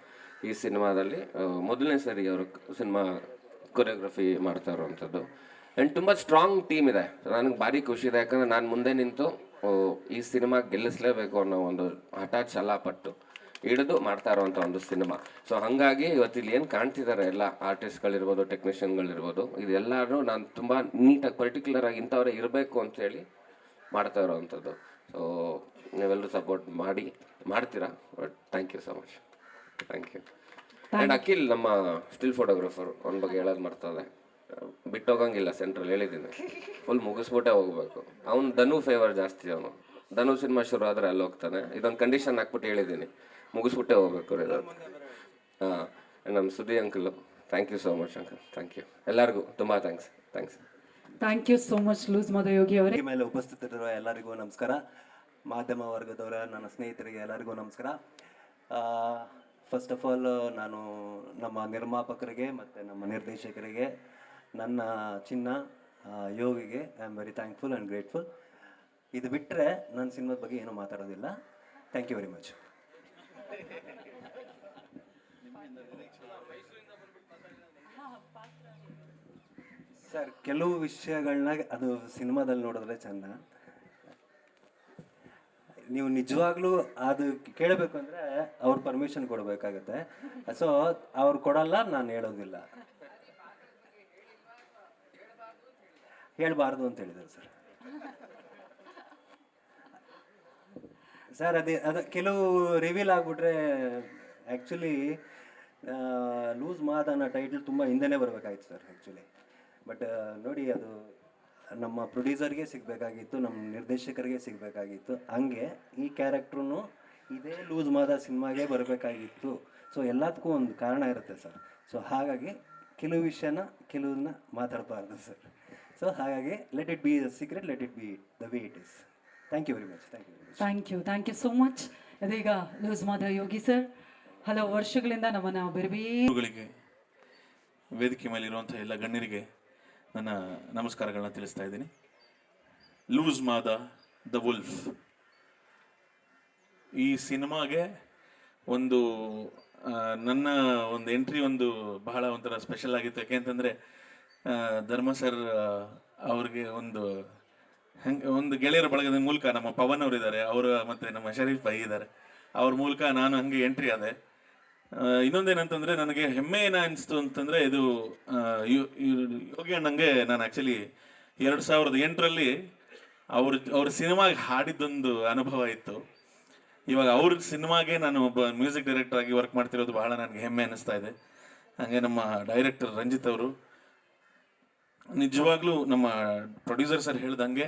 S1: ಈ ಸಿನಿಮಾದಲ್ಲಿ ಮೊದಲನೇ ಸರಿ ಅವರು ಸಿನಿಮಾ ಕೊರಿಯೋಗ್ರಫಿ ಮಾಡ್ತಾ ಇರುವಂಥದ್ದು. ಆ್ಯಂಡ್ ತುಂಬ ಸ್ಟ್ರಾಂಗ್ ಟೀಮ್ ಇದೆ. ನನಗೆ ಭಾರಿ ಖುಷಿ ಇದೆ. ಯಾಕಂದರೆ ನಾನು ಮುಂದೆ ನಿಂತು ಈ ಸಿನಿಮಾ ಗೆಲ್ಲಿಸಲೇಬೇಕು ಅನ್ನೋ ಒಂದು ಹಠ ಛಲ ಪಟ್ಟು ಹಿಡಿದು ಮಾಡ್ತಾ ಇರುವಂಥ ಒಂದು ಸಿನಿಮಾ. ಸೊ ಹಾಗಾಗಿ ಇವತ್ತಿಲ್ಲಿ ಏನು ಕಾಣ್ತಿದ್ದಾರೆ ಎಲ್ಲ ಆರ್ಟಿಸ್ಟ್ಗಳಿರ್ಬೋದು, ಟೆಕ್ನಿಷಿಯನ್ಗಳಿರ್ಬೋದು, ಇದೆಲ್ಲರೂ ನಾನು ತುಂಬ ನೀಟಾಗಿ ಪರ್ಟಿಕ್ಯುಲರಾಗಿ ಇಂಥವರೇ ಇರಬೇಕು ಅಂತೇಳಿ ಮಾಡ್ತಾ ಇರೋವಂಥದ್ದು. ಸೊ ನೀವೆಲ್ಲರೂ ಸಪೋರ್ಟ್ ಮಾಡ್ತೀರಾ. But thank you so much. Thank you. And Akhil ನಮ್ಮ ಸ್ಟಿಲ್ ಫೋಟೋಗ್ರಾಫರ್, ಅವನ ಬಗ್ಗೆ ಹೇಳೋದು ಮಾಡ್ತದೆ. ಬಿಟ್ಟೋಗಂಗಿಲ್ಲ ಸೆಂಟ್ರಲ್, ಹೇಳಿದ್ದೀನಿ. ಫುಲ್ ಮುಗಿಸ್ಬಿಟ್ಟೆ ಹೋಗ್ಬೇಕು. ಅವ್ನು ಧನು ಫೇವರ್ ಜಾಸ್ತಿ. ಧನು ಸಿನಿಮಾ ಶುರು ಆದರೆ ಅಲ್ಲಿ ಹೋಗ್ತಾನೆ. ಇದೊಂದು ಕಂಡೀಷನ್ ಹಾಕ್ಬಿಟ್ಟು ಹೇಳಿದ್ದೀನಿ, ಮುಗಿಸ್ಬಿಟ್ಟೆ ಹೋಗ್ಬೇಕು ಇರೋದು. ಹಾಂ, ನಮ್ಮ Sudhi uncle, thank you so much uncle. Thank you ಎಲ್ಲರಿಗೂ, ತುಂಬ thanks.
S3: Thank you so much loose Mada Yogi ಅವರೇ.
S2: ಮೇಲೆ ಉಪಸ್ಥಿತರಿರುವ ಎಲ್ಲರಿಗೂ ನಮಸ್ಕಾರ. ಮಾಧ್ಯಮ ವರ್ಗದವರ ನನ್ನ ಸ್ನೇಹಿತರಿಗೆ ಎಲ್ಲರಿಗೂ ನಮಸ್ಕಾರ. ಫಸ್ಟ್ ಆಫ್ ಆಲ್ ನಾನು ನಮ್ಮ ನಿರ್ಮಾಪಕರಿಗೆ ಮತ್ತು ನಮ್ಮ ನಿರ್ದೇಶಕರಿಗೆ, ನನ್ನ ಚಿನ್ನ ಯೋಗಿಗೆ I am very thankful and grateful. ಇದು ಬಿಟ್ಟರೆ ನನ್ನ ಸಿನಿಮಾದ ಬಗ್ಗೆ ಏನೂ ಮಾತಾಡೋದಿಲ್ಲ. Thank you very much. Sir, ಕೆಲವು ವಿಷಯಗಳನ್ನ ಅದು ಸಿನಿಮಾದಲ್ಲಿ ನೋಡಿದ್ರೆ ಚೆಂದ. ನೀವು ನಿಜವಾಗ್ಲೂ ಅದು ಕೇಳಬೇಕು ಅಂದರೆ ಅವ್ರು ಪರ್ಮಿಷನ್ ಕೊಡಬೇಕಾಗತ್ತೆ. ಸೊ ಅವ್ರು ಕೊಡಲ್ಲ, ನಾನು ಹೇಳೋದಿಲ್ಲ. ಹೇಳಬಾರ್ದು ಅಂತ ಹೇಳಿದ್ದಾರೆ ಸರ್. ಸರ್ ಅದು ಕೆಲವು ರಿವೀಲ್ ಆಗಿಬಿಟ್ರೆ, ಆ್ಯಕ್ಚುಲಿ ಲೂಸ್ ಮಾದ ಅನ್ನೋ ಟೈಟಲ್ ತುಂಬ ಹಿಂದೆನೇ ಬರಬೇಕಾಯ್ತು ಸರ್ ಆ್ಯಕ್ಚುಲಿ. ಬಟ್ ನೋಡಿ, ಅದು ನಮ್ಮ ಪ್ರೊಡ್ಯೂಸರ್ಗೆ ಸಿಗಬೇಕಾಗಿತ್ತು, ನಮ್ಮ ನಿರ್ದೇಶಕರಿಗೆ ಸಿಗಬೇಕಾಗಿತ್ತು. ಹಂಗೆ ಈ ಕ್ಯಾರೆಕ್ಟ್ರೂ ಇದೇ ಲೂಸ್ ಮಾದ ಸಿನಿಮಾಗೆ ಬರಬೇಕಾಗಿತ್ತು. ಸೊ ಎಲ್ಲದಕ್ಕೂ ಒಂದು ಕಾರಣ ಇರುತ್ತೆ ಸರ್. ಸೊ ಹಾಗಾಗಿ ಕೆಲವನ್ನ ಮಾತಾಡಬಾರ್ದು ಸರ್. ಸೊ ಹಾಗಾಗಿ let it be the secret, let it be the way it is. Thank you very much.
S3: Thank you so much. ಇದೀಗ ಲೂಸ್ ಮಾದ ಯೋಗಿ ಸರ್ ಹಲವು ವರ್ಷಗಳಿಂದ ನಮ್ಮನ್ನು
S4: ಬೇರೆ ವೇದಿಕೆ ಮೇಲಿರುವಂಥ ಎಲ್ಲ ಗಣ್ಯರಿಗೆ ನನ್ನ ನಮಸ್ಕಾರಗಳನ್ನ ತಿಳಿಸ್ತಾ ಇದ್ದೀನಿ. ಲೂಸ್ ಮಾದ ದ ವುಲ್ಫ್ ಈ ಸಿನಿಮಾಗೆ ಒಂದು ನನ್ನ ಒಂದು ಎಂಟ್ರಿ ಒಂದು ಬಹಳ ಒಂಥರ ಸ್ಪೆಷಲ್ ಆಗಿತ್ತು. ಯಾಕೆಂತಂದರೆ ಧರ್ಮ ಸರ್ ಅವ್ರಿಗೆ ಒಂದು ಗೆಳೆಯರ ಬಳಗದ ಮೂಲಕ ನಮ್ಮ ಪವನ್ ಅವರು ಇದ್ದಾರೆ, ಅವರು ಮತ್ತು ನಮ್ಮ ಶರೀಫ್ ಭಾಯಿ ಇದ್ದಾರೆ, ಅವ್ರ ಮೂಲಕ ನಾನು ಹಂಗೆ ಎಂಟ್ರಿ ಆದೆ. ಇನ್ನೊಂದೇನಂತಂದರೆ ನನಗೆ ಹೆಮ್ಮೆ ಏನ ಅನಿಸ್ತು ಅಂತಂದರೆ ಇದು ಯೋಗಿ ಅಣ್ಣಂಗೆ ನಾನು ಆ್ಯಕ್ಚುಲಿ 2008ರಲ್ಲಿ ಅವ್ರ ಸಿನಿಮಾಗೆ ಹಾಡಿದ್ದೊಂದು ಅನುಭವ ಇತ್ತು. ಇವಾಗ ಅವ್ರ ಸಿನಿಮಾಗೆ ನಾನು ಒಬ್ಬ ಮ್ಯೂಸಿಕ್ ಡೈರೆಕ್ಟರ್ ಆಗಿ ವರ್ಕ್ ಮಾಡ್ತಿರೋದು ಬಹಳ ನನಗೆ ಹೆಮ್ಮೆ ಅನ್ನಿಸ್ತಾ ಇದೆ. ಹಾಗೆ ನಮ್ಮ ಡೈರೆಕ್ಟರ್ ರಂಜಿತ್ ಅವರು ನಿಜವಾಗ್ಲೂ ನಮ್ಮ ಪ್ರೊಡ್ಯೂಸರ್ ಸರ್ ಹೇಳ್ದಂಗೆ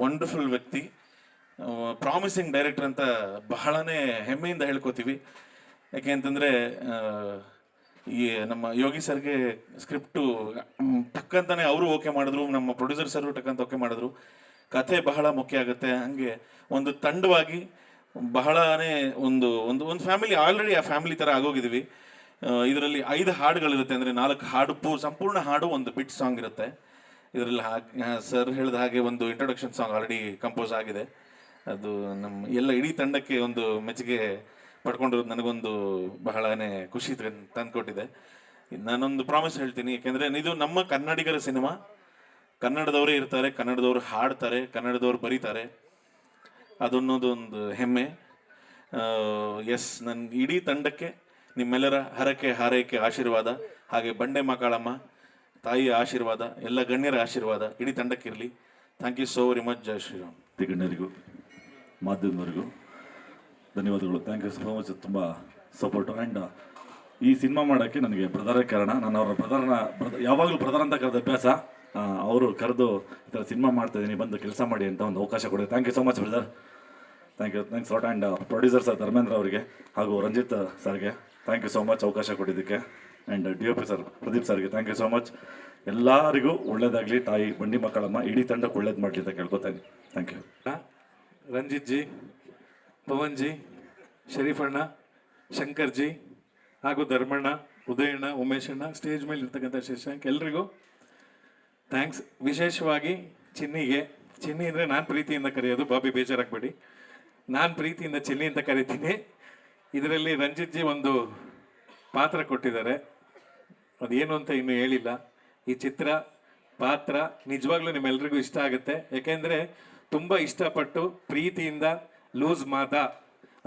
S4: ವಂಡರ್ಫುಲ್ ವ್ಯಕ್ತಿ, ಪ್ರಾಮಿಸಿಂಗ್ ಡೈರೆಕ್ಟರ್ ಅಂತ ಬಹಳನೇ ಹೆಮ್ಮೆಯಿಂದ ಹೇಳ್ಕೊತೀವಿ. ಯಾಕೆ ಅಂತಂದರೆ ಈ ನಮ್ಮ ಯೋಗಿ ಸರ್ಗೆ ಸ್ಕ್ರಿಪ್ಟು ಟಕ್ಕಂತಾನೆ ಅವರು ಓಕೆ ಮಾಡಿದ್ರು, ನಮ್ಮ ಪ್ರೊಡ್ಯೂಸರ್ ಸರ್ ಟಕ್ಕಂತ ಓಕೆ ಮಾಡಿದ್ರು. ಕಥೆ ಬಹಳ ಮುಖ್ಯ ಆಗುತ್ತೆ. ಹಾಗೆ ಒಂದು ತಂಡವಾಗಿ ಬಹಳನೇ ಒಂದು ಒಂದು ಒಂದು ಫ್ಯಾಮಿಲಿ, ಆಲ್ರೆಡಿ ಆ ಫ್ಯಾಮಿಲಿ ಥರ ಆಗೋಗಿದ್ದೀವಿ. ಇದರಲ್ಲಿ 5 ಹಾಡುಗಳಿರುತ್ತೆ, ಅಂದರೆ 4 ಹಾಡು ಸಂಪೂರ್ಣ ಹಾಡು, ಒಂದು ಬಿಟ್ ಸಾಂಗ್ ಇರುತ್ತೆ ಇದರಲ್ಲಿ. ಸರ್ ಹೇಳಿದ ಹಾಗೆ ಒಂದು ಇಂಟ್ರೊಡಕ್ಷನ್ ಸಾಂಗ್ ಆಲ್ರೆಡಿ ಕಂಪೋಸ್ ಆಗಿದೆ. ಅದು ನಮ್ಮ ಇಡೀ ತಂಡಕ್ಕೆ ಒಂದು ಮೆಚ್ಚುಗೆ ಪಡ್ಕೊಂಡಿರೋದು ನನಗೊಂದು ಬಹಳನೇ ಖುಷಿ ತಂದುಕೊಟ್ಟಿದೆ. ನಾನೊಂದು ಪ್ರಾಮಿಸ್ ಹೇಳ್ತೀನಿ, ಯಾಕೆಂದರೆ ಇದು ನಮ್ಮ ಕನ್ನಡಿಗರ ಸಿನಿಮಾ. ಕನ್ನಡದವರೇ ಇರ್ತಾರೆ, ಕನ್ನಡದವರು ಹಾಡ್ತಾರೆ, ಕನ್ನಡದವ್ರು ಬರೀತಾರೆ, ಅದನ್ನೋದೊಂದು ಹೆಮ್ಮೆ. ಎಸ್, ನನ್ನ ಇಡೀ ತಂಡಕ್ಕೆ ನಿಮ್ಮೆಲ್ಲರ ಹರಕೆ ಹಾರೈಕೆ ಆಶೀರ್ವಾದ, ಹಾಗೆ ಬಂಡೆ ಮಕ್ಕಳಮ್ಮ ತಾಯಿಯ ಆಶೀರ್ವಾದ, ಎಲ್ಲ ಗಣ್ಯರ ಆಶೀರ್ವಾದ ಇಡೀ ತಂಡಕ್ಕಿರಲಿ. Thank you so very much. ಜೈ ಶ್ರೀರಾಮ್.
S5: ಗಣ್ಯರಿಗೂ ಮಾಧ್ಯಮದವರಿಗೂ ಧನ್ಯವಾದಗಳು. Thank you so much. ತುಂಬ ಸಪೋರ್ಟು. ಆ್ಯಂಡ್ ಈ ಸಿನಿಮಾ ಮಾಡೋಕ್ಕೆ ನನಗೆ ಬ್ರದರೇ ಕಾರಣ. ನಾನು ಅವರ ಯಾವಾಗಲೂ ಬ್ರದರ್ ಅಂತ ಕರೆದ ಅಭ್ಯಾಸ. ಅವರು ಕರೆದು ಈ ಥರ ಸಿನಿಮಾ ಮಾಡ್ತಾಯಿದ್ದೀನಿ, ಬಂದು ಕೆಲಸ ಮಾಡಿ ಅಂತ ಒಂದು ಅವಕಾಶ ಕೊಡಿ. Thank you so much brother. Thanks lot. And producer sir Dharmendra ಅವರಿಗೆ ಹಾಗೂ ರಂಜಿತ್ ಸರ್ಗೆ ಥ್ಯಾಂಕ್ ಯು ಸೋ ಮಚ್ ಅವಕಾಶ ಕೊಟ್ಟಿದ್ದಕ್ಕೆ. ಆ್ಯಂಡ್ DOP ಸರ್ ಪ್ರದೀಪ್ ಸರ್ಗೆ ಥ್ಯಾಂಕ್ ಯು ಸೋ ಮಚ್. ಎಲ್ಲರಿಗೂ ಒಳ್ಳೇದಾಗಲಿ, ತಾಯಿ ಬಂಡಿ ಮಕ್ಕಳಮ್ಮ ಇಡೀ ತಂಡಕ್ಕೆ ಒಳ್ಳೇದು ಮಾಡಲಿ ಅಂತ ಕೇಳ್ಕೊತೀನಿ. Thank you.
S6: ರಂಜಿತ್ ಜಿ, ಪವನ್ ಜಿ, ಶರೀಫ್ ಅಣ್ಣ, ಶಂಕರ್ ಜಿ ಹಾಗೂ ಧರ್ಮಣ್ಣ, ಉದಯಣ್ಣ, ಉಮೇಶ್ ಅಣ್ಣ, ಸ್ಟೇಜ್ ಮೇಲೆ ಇರ್ತಕ್ಕಂಥ ಶಶಾಂಕ್, ಎಲ್ರಿಗೂ ಥ್ಯಾಂಕ್ಸ್. ವಿಶೇಷವಾಗಿ ಚಿನ್ನಿ ಅಂದರೆ ನಾನು ಪ್ರೀತಿಯಿಂದ ಕರೆಯೋದು, ಬಾಬಿ ಬೇಜಾರಾಗಬೇಡಿ, ನಾನು ಪ್ರೀತಿಯಿಂದ ಚಿನ್ನಿ ಅಂತ ಕರಿತೀನಿ. ಇದರಲ್ಲಿ ರಂಜಿತ್ ಜಿ ಒಂದು ಪಾತ್ರ ಕೊಟ್ಟಿದ್ದಾರೆ, ಅದೇನು ಅಂತ ಇನ್ನೂ ಹೇಳಿಲ್ಲ. ಈ ಚಿತ್ರ ಪಾತ್ರ ನಿಜವಾಗ್ಲೂ ನಿಮ್ಮೆಲ್ರಿಗೂ ಇಷ್ಟ ಆಗುತ್ತೆ. ಯಾಕೆಂದರೆ ತುಂಬ ಇಷ್ಟಪಟ್ಟು ಪ್ರೀತಿಯಿಂದ ಲೂಸ್ ಮಾತಾ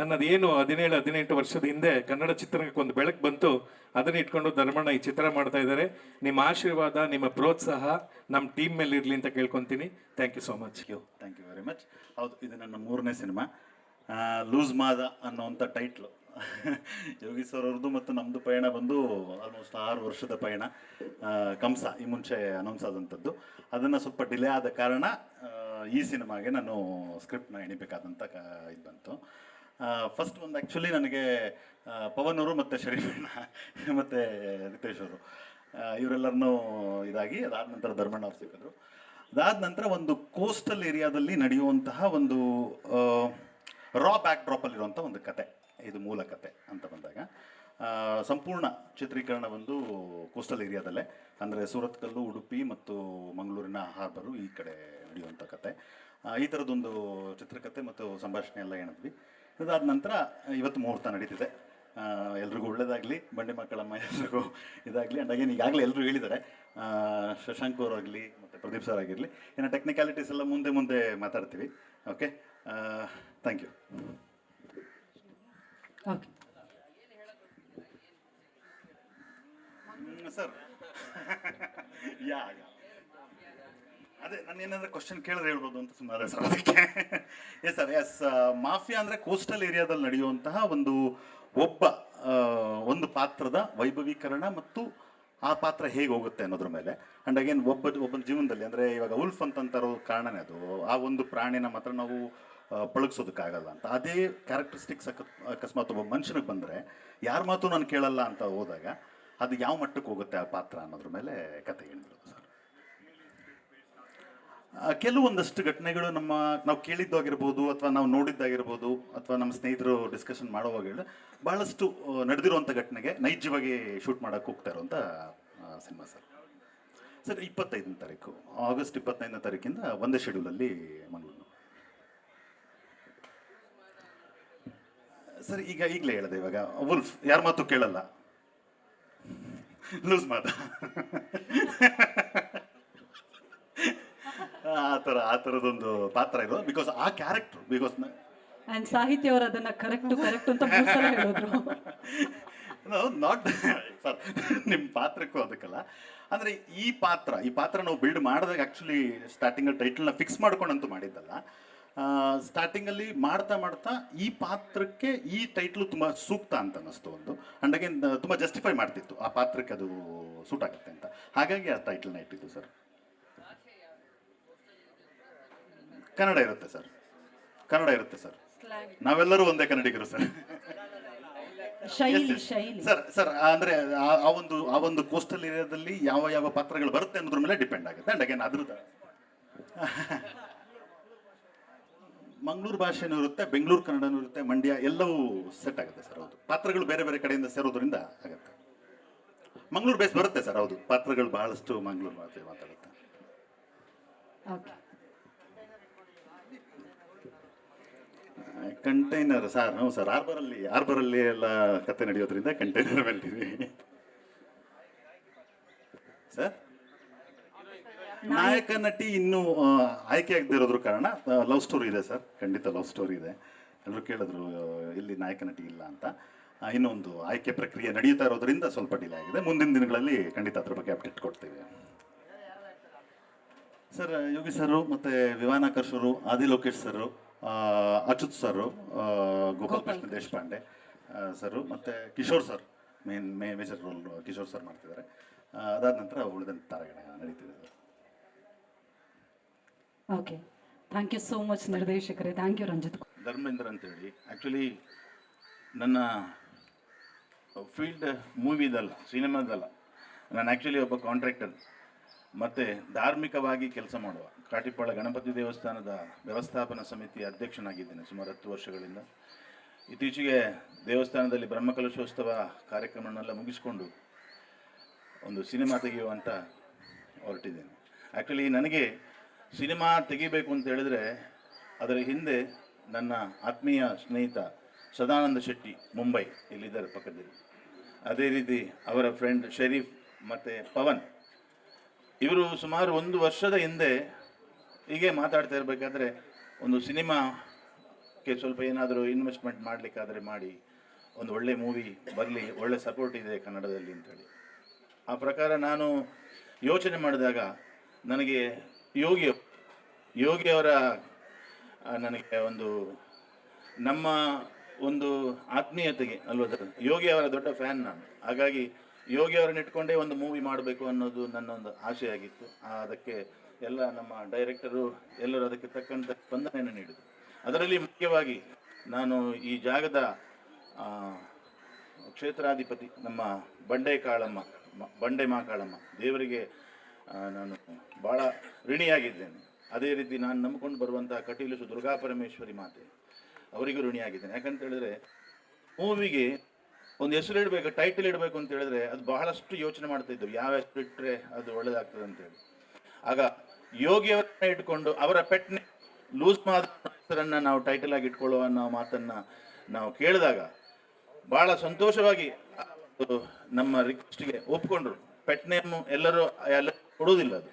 S6: ಅನ್ನೋದೇನು 17-18 ವರ್ಷದ ಹಿಂದೆ ಕನ್ನಡ ಚಿತ್ರಕ್ಕೆ ಒಂದು ಬೆಳಕು ಬಂತು, ಅದನ್ನ ಇಟ್ಕೊಂಡು ಧರ್ಮಣ್ಣ ಈ ಚಿತ್ರ ಮಾಡ್ತಾ ಇದ್ದಾರೆ. ನಿಮ್ಮ ಆಶೀರ್ವಾದ, ನಿಮ್ಮ ಪ್ರೋತ್ಸಾಹ ನಮ್ಮ ಟೀಮ್ ಮೇಲೆ ಇರಲಿ ಅಂತ ಕೇಳ್ಕೊತೀನಿ. Thank you so much.
S7: Thank you very much. ಹೌದು, ಇದು ನನ್ನ 3ನೇ ಸಿನಿಮಾ. ಲೂಸ್ ಮಾದ ಅನ್ನೋವಂಥ ಟೈಟ್ಲು ಯೋಗಿ ಸರ್ ಅವ್ರದ್ದು ಮತ್ತು ನಮ್ಮದು ಪಯಣ ಬಂದು ಆಲ್ಮೋಸ್ಟ್ 6 ವರ್ಷದ ಪಯಣ. ಕಂಸ ಈ ಮುಂಚೆ ಅನೌನ್ಸ್ ಆದಂಥದ್ದು, ಅದನ್ನು ಸ್ವಲ್ಪ ಡಿಲೇ ಆದ ಕಾರಣ ಈ ಸಿನಿಮಾಗೆ ನಾನು ಸ್ಕ್ರಿಪ್ಟ್ನ ಎಣಿಬೇಕಾದಂಥ ಇದು ಬಂತು. ಫಸ್ಟ್ ಒಂದು ಆ್ಯಕ್ಚುಲಿ ನನಗೆ ಪವನ್ ಅವರು ಮತ್ತು ಶರೀಫಣ್ಣ ಮತ್ತು ರಿತೇಶ್ ಅವರು ಇವರೆಲ್ಲರನ್ನೂ ಇದಾಗಿ, ಅದಾದ ನಂತರ ಧರ್ಮಣ್ಣ ಅವ್ರು ಸಿಕ್ಕಿದ್ರು. ಅದಾದ ನಂತರ ಒಂದು ಕೋಸ್ಟಲ್ ಏರಿಯಾದಲ್ಲಿ ನಡೆಯುವಂತಹ ಒಂದು ರಾ ಬ್ಯಾಕ್ ಡ್ರಾಪಲ್ಲಿರುವಂಥ ಒಂದು ಕತೆ, ಇದು ಮೂಲ ಕತೆ ಅಂತ ಬಂದಾಗ ಸಂಪೂರ್ಣ ಚಿತ್ರೀಕರಣ ಒಂದು ಕೋಸ್ಟಲ್ ಏರಿಯಾದಲ್ಲೇ, ಅಂದರೆ ಸೂರತ್ಕಲ್ಲು, ಉಡುಪಿ ಮತ್ತು ಮಂಗಳೂರಿನ ಹಾರ್ಬರು ಈ ಕಡೆ ನಡೆಯುವಂಥ ಕತೆ. ಈ ಥರದ್ದೊಂದು ಚಿತ್ರಕಥೆ ಮತ್ತು ಸಂಭಾಷಣೆ ಎಲ್ಲ ಹೇಳಿದ್ವಿ. ಇದಾದ ನಂತರ ಇವತ್ತು ಮುಹೂರ್ತ ನಡೀತಿದೆ. ಎಲ್ರಿಗೂ ಒಳ್ಳೇದಾಗಲಿ, ಬಂಡೆ ಮಕ್ಕಳಮ್ಮ ಎಲ್ರಿಗೂ ಇದಾಗಲಿ. ಆ್ಯಂಡ್ ಅಗೇನ್ ಈಗಾಗಲೇ ಎಲ್ಲರೂ ಹೇಳಿದ್ದಾರೆ, ಶಶಾಂಕ್ ಅವರಾಗಲಿ ಮತ್ತು ಪ್ರದೀಪ್ ಸರ್ ಆಗಿರಲಿ, ಇನ್ನು ಟೆಕ್ನಿಕಾಲಿಟೀಸ್ ಎಲ್ಲ ಮುಂದೆ ಮಾತಾಡ್ತೀವಿ. Okay, thank you. ಸರ್ ಅದೇ ನಾನು ಏನಾದರೂ ಕ್ವಶನ್ ಕೇಳಿದ್ರೆ ಹೇಳ್ಬೋದು ಅಂತ ಸುಮ್ಮನೆ ಸರ್ ಅದಕ್ಕೆ. ಎಸ್, ಮಾಫಿಯಾ ಅಂದರೆ ಕೋಸ್ಟಲ್ ಏರಿಯಾದಲ್ಲಿ ನಡೆಯುವಂತಹ ಒಂದು ಪಾತ್ರದ ವೈಭವೀಕರಣ ಮತ್ತು ಆ ಪಾತ್ರ ಹೇಗೆ ಹೋಗುತ್ತೆ ಅನ್ನೋದ್ರ ಮೇಲೆ. ಆ್ಯಂಡ್ ಅಗೇನ್ ಒಬ್ಬನ ಜೀವನದಲ್ಲಿ, ಅಂದರೆ ಇವಾಗ ಉಲ್ಫ್ ಅಂತಂತಾರೋ ಕಾರಣನೇ ಅದು, ಆ ಒಂದು ಪ್ರಾಣಿನ ಮಾತ್ರ ನಾವು ಪಳಗಿಸೋದಕ್ಕಾಗಲ್ಲ ಅಂತ. ಅದೇ ಕ್ಯಾರೆಕ್ಟರಿಸ್ಟಿಕ್ಸ್ ಅಕಸ್ಮಾತ್ ಒಬ್ಬ ಮನುಷ್ಯನಿಗೆ ಬಂದರೆ ಯಾರ ಮಾತು ನಾನು ಕೇಳಲ್ಲ ಅಂತ ಹೋದಾಗ ಅದು ಯಾವ ಮಟ್ಟಕ್ಕೆ ಹೋಗುತ್ತೆ ಆ ಪಾತ್ರ ಅನ್ನೋದ್ರ ಮೇಲೆ ಕತೆ ಹೇಳಿದ್ರು ಸರ್. ಕೆಲವೊಂದಷ್ಟು ಘಟನೆಗಳು ನಾವು ಕೇಳಿದ್ದಾಗಿರ್ಬೋದು, ಅಥವಾ ನಾವು ನೋಡಿದ್ದಾಗಿರ್ಬೋದು, ಅಥವಾ ನಮ್ಮ ಸ್ನೇಹಿತರು ಡಿಸ್ಕಷನ್ ಮಾಡುವಾಗ ಬಹಳಷ್ಟು ನಡೆದಿರುವಂಥ ಘಟನೆಗೆ ನೈಜವಾಗಿ ಶೂಟ್ ಮಾಡೋಕ್ಕೆ ಹೋಗ್ತಾ ಇರುವಂಥ ಸಿನಿಮಾ ಸರ್. 25ನೇ ತಾರೀಕು, ಆಗಸ್ಟ್ 25ನೇ ತಾರೀಕಿಂದ ಒಂದೇ ಶೆಡ್ಯೂಲಲ್ಲಿ ಮಂಗಳೂರು. ಸರ್ ಈಗ ಈಗಲೇ ಹೇಳಿದೆ, ಇವಾಗ ವುಲ್ಫ್ ಯಾರ ಮಾತು ಕೇಳಲ್ಲ, ಲೂಸ್ ಮಾತ ಆ ಥರದೊಂದು ಪಾತ್ರ ಇದು. ಬಿಕಾಸ್ ಆ ಕ್ಯಾರೆಕ್ಟರ್, ಬಿಕಾಸ್
S3: ಅಂಡ್ ಸಾಹಿತ್ಯ ಅವರು ಅದನ್ನ ಕರೆಕ್ಟ್ ಅಂತ 3 ಸಲ ಹೇಳಿದ್ರು.
S7: ನಾಟ್ ಸರ್, ನಿಮ್ಮ ಪಾತ್ರಕ್ಕೂ ಅದಕ್ಕಲ್ಲ. ಅಂದರೆ ಈ ಪಾತ್ರ ನಾವು ಬಿಲ್ಡ್ ಮಾಡಿದಾಗ ಆ್ಯಕ್ಚುಲಿ ಸ್ಟಾರ್ಟಿಂಗಲ್ಲಿ ಟೈಟಲ್ನ ಫಿಕ್ಸ್ ಮಾಡ್ಕೊಂಡಂತೂ ಮಾಡಿದ್ದಲ್ಲ. ಸ್ಟಾರ್ಟಿಂಗಲ್ಲಿ ಮಾಡ್ತಾ ಈ ಪಾತ್ರಕ್ಕೆ ಈ ಟೈಟ್ಲು ತುಂಬ ಸೂಕ್ತ ಅಂತ ಅನ್ನಿಸ್ತು ಒಂದು. ಅಂಡ್ ಅಗೇನ್ ತುಂಬ ಜಸ್ಟಿಫೈ ಮಾಡ್ತಿತ್ತು ಆ ಪಾತ್ರಕ್ಕೆ, ಅದು ಸೂಟ್ ಆಗುತ್ತೆ ಅಂತ. ಹಾಗಾಗಿ ಆ ಟೈಟಲ್ನ ಇಟ್ಟಿದ್ದು ಸರ್. ಕನ್ನಡ ಇರುತ್ತೆ ಸರ್. ನಾವೆಲ್ಲರೂ ಒಂದೇ ಕನ್ನಡಿಗರು ಸರ್.
S3: ಶೈಲಿ
S7: ಸರ್ ಅಂದ್ರೆ ಆ ಒಂದು ಕೋಸ್ಟಲ್ ಏರಿಯಾದಲ್ಲಿ ಯಾವ ಪಾತ್ರಗಳು ಬರುತ್ತೆ ಅನ್ನೋದ್ರ ಮೇಲೆ ಡಿಪೆಂಡ್ ಆಗುತ್ತೆ. ಅಂಡ್ ಅಗೇನ್ ಅದ್ರದ್ದು ಮಂಗಳೂರು ಭಾಷೆನೂ ಇರುತ್ತೆ, ಬೆಂಗಳೂರು ಕನ್ನಡನೂ ಇರುತ್ತೆ, ಮಂಡ್ಯ ಎಲ್ಲವೂ ಸೆಟ್ ಆಗುತ್ತೆ ಸರ್. ಹೌದು, ಪಾತ್ರಗಳು ಬೇರೆ ಬೇರೆ ಕಡೆಯಿಂದ ಸೇರೋದ್ರಿಂದ ಆಗುತ್ತೆ. ಮಂಗಳೂರು ಬೇಸ್ ಬರುತ್ತೆ ಸರ್. ಹೌದು, ಪಾತ್ರಗಳು ಬಹಳಷ್ಟು ಮಂಗಳೂರು ಭಾಷೆ ಮಾತಾಡುತ್ತೆ. ಕಂಟೈನರ್ ಸರ್, ನಾವು ಸರ್ ಆರ್ಬರಲ್ಲಿ ಎಲ್ಲ ಕತೆ ನಡೆಯೋದ್ರಿಂದ ಕಂಟೈನರ್ ಬಂದಿದ್ವಿ ಸರ್. ನಾಯಕ ನಟಿ ಇನ್ನೂ ಆಯ್ಕೆ ಆಗದೆ ಇರೋದ್ರ ಕಾರಣ ಲವ್ ಸ್ಟೋರಿ ಇದೆ ಸರ್. ಖಂಡಿತ ಲವ್ ಸ್ಟೋರಿ ಇದೆ. ಎಲ್ಲರೂ ಕೇಳಿದ್ರು ಇಲ್ಲಿ ನಾಯಕ ನಟಿ ಇಲ್ಲ ಅಂತ. ಇನ್ನೊಂದು ಆಯ್ಕೆ ಪ್ರಕ್ರಿಯೆ ನಡೀತಾ ಇರೋದ್ರಿಂದ ಸ್ವಲ್ಪ ಡಿಲೇ ಆಗಿದೆ. ಮುಂದಿನ ದಿನಗಳಲ್ಲಿ ಖಂಡಿತ ಅದ್ರ ಬಗ್ಗೆ ಅಪ್ಡೇಟ್ ಕೊಡ್ತೇವೆ ಸರ್. ಯೋಗಿ ಸರ್ ಮತ್ತು ವಿವಾನಾಕರ್ಷ್ ಅವರು, Adi Lokesh sir, Achyut sir, Gopal Krishna Deshpande sir ಮತ್ತು Kishore sir, major role Kishore sir ಮಾಡ್ತಿದ್ದಾರೆ. ಅದಾದ ನಂತರ ಉಳಿದಂಥ ತಾರಗಣ ನಡೀತಿದೆ sir.
S3: Okay, thank you so much ನಿರ್ದೇಶಕರೇ. Thank you Ranjit.
S8: ಧರ್ಮೇಂದ್ರ ಅಂತೇಳಿ ಆ್ಯಕ್ಚುಲಿ ನನ್ನ ಫೀಲ್ಡ್ ಮೂವಿದಲ್ಲ, ಸಿನಿಮಾದಲ್ಲ. ನಾನು ಆ್ಯಕ್ಚುಲಿ ಒಬ್ಬ ಕಾಂಟ್ರಾಕ್ಟರ್ ಮತ್ತು ಧಾರ್ಮಿಕವಾಗಿ ಕೆಲಸ ಮಾಡುವ ಕಾಟಿಪಾಳ ಗಣಪತಿ ದೇವಸ್ಥಾನದ ವ್ಯವಸ್ಥಾಪನಾ ಸಮಿತಿಯ ಅಧ್ಯಕ್ಷನಾಗಿದ್ದೇನೆ ಸುಮಾರು 10 ವರ್ಷಗಳಿಂದ. ಇತ್ತೀಚೆಗೆ ದೇವಸ್ಥಾನದಲ್ಲಿ ಬ್ರಹ್ಮಕಲಶೋತ್ಸವ ಕಾರ್ಯಕ್ರಮವನ್ನೆಲ್ಲ ಮುಗಿಸ್ಕೊಂಡು ಒಂದು ಸಿನಿಮಾ ತೆಗೆಯುವಂತ ಹೊರಟಿದ್ದೇನೆ. ಆ್ಯಕ್ಚುಲಿ ನನಗೆ ಸಿನಿಮಾ ತೆಗಿಬೇಕು ಅಂತ ಹೇಳಿದ್ರೆ ಅದರ ಹಿಂದೆ ನನ್ನ ಆತ್ಮೀಯ ಸ್ನೇಹಿತ ಸದಾನಂದ ಶೆಟ್ಟಿ, ಮುಂಬೈ, ಇಲ್ಲಿದ್ದಾರೆ ಪಕ್ಕದಲ್ಲಿ. ಅದೇ ರೀತಿ ಅವರ ಫ್ರೆಂಡ್ ಶರೀಫ್ ಮತ್ತು ಪವನ್, ಇವರು ಸುಮಾರು 1 ವರ್ಷದ ಹಿಂದೆ ಹೀಗೆ ಮಾತಾಡ್ತಾ ಇರಬೇಕಾದ್ರೆ ಒಂದು ಸಿನಿಮಾಕ್ಕೆ ಸ್ವಲ್ಪ ಏನಾದರೂ ಇನ್ವೆಸ್ಟ್ಮೆಂಟ್ ಮಾಡಲಿಕ್ಕಾದರೆ ಮಾಡಿ, ಒಂದು ಒಳ್ಳೆ ಮೂವಿ ಬರಲಿ, ಒಳ್ಳೆ ಸಪೋರ್ಟ್ ಇದೆ ಕನ್ನಡದಲ್ಲಿ ಅಂತೇಳಿ. ಆ ಪ್ರಕಾರ ನಾನು ಯೋಚನೆ ಮಾಡಿದಾಗ ನನಗೆ ಯೋಗಿಯವರ ನನಗೆ ಒಂದು ನಮ್ಮ ಒಂದು ಆತ್ಮೀಯತೆಗೆ ಅಲ್ವ, ಯೋಗಿಯವರ ದೊಡ್ಡ ಫ್ಯಾನ್ ನಾನು. ಹಾಗಾಗಿ ಯೋಗಿಯವರನ್ನ ಇಟ್ಕೊಂಡೇ ಒಂದು ಮೂವಿ ಮಾಡಬೇಕು ಅನ್ನೋದು ನನ್ನ ಒಂದು ಆಸೆಯಾಗಿತ್ತು. ಅದಕ್ಕೆ ಎಲ್ಲ ನಮ್ಮ ಡೈರೆಕ್ಟರು ಎಲ್ಲರೂ ಅದಕ್ಕೆ ತಕ್ಕಂಥ ಸ್ಪಂದನೆಯನ್ನು ನೀಡಿದರು. ಅದರಲ್ಲಿ ಮುಖ್ಯವಾಗಿ ನಾನು ಈ ಜಾಗದ ಕ್ಷೇತ್ರಾಧಿಪತಿ ನಮ್ಮ ಬಂಡೆ ಮಾಕಾಳಮ್ಮ ದೇವರಿಗೆ ನಾನು ಭಾಳ ಋಣಿಯಾಗಿದ್ದೇನೆ. ಅದೇ ರೀತಿ ನಾನು ನಂಬಿಕೊಂಡು ಬರುವಂಥ ಕಟೀಲು ದುರ್ಗಾ ಪರಮೇಶ್ವರಿ ಮಾತೆ, ಅವರಿಗೂ ಋಣಿಯಾಗಿದ್ದೇನೆ. ಯಾಕಂತ ಹೇಳಿದ್ರೆ ಮೂವಿಗೆ ಒಂದು ಹೆಸರು ಇಡಬೇಕು, ಟೈಟಲ್ ಇಡಬೇಕು ಅಂತ ಹೇಳಿದ್ರೆ ಅದು ಬಹಳಷ್ಟು ಯೋಚನೆ ಮಾಡ್ತಾ ಇದ್ದೆವು, ಯಾವ ಹೆಸರು ಇಟ್ಟರೆ ಅದು ಒಳ್ಳೇದಾಗ್ತದೆ ಅಂತೇಳಿ. ಆಗ ಯೋಗಿಯವರನ್ನ ಇಟ್ಕೊಂಡು ಅವರ ಪೆಟ್ನೆ ಲೂಸ್ ಮಾದರನ್ನ ನಾವು ಟೈಟಲ್ ಆಗಿ ಇಟ್ಕೊಳ್ಳುವ ಅನ್ನೋ ಮಾತನ್ನು ನಾವು ಕೇಳಿದಾಗ ಭಾಳ ಸಂತೋಷವಾಗಿ ನಮ್ಮ ರಿಕ್ವೆಸ್ಟ್ಗೆ ಒಪ್ಕೊಂಡ್ರು. ಪೆಟ್ ನೇಮ್ ಎಲ್ಲರೂ ಕೊಡುವುದಿಲ್ಲ, ಅದು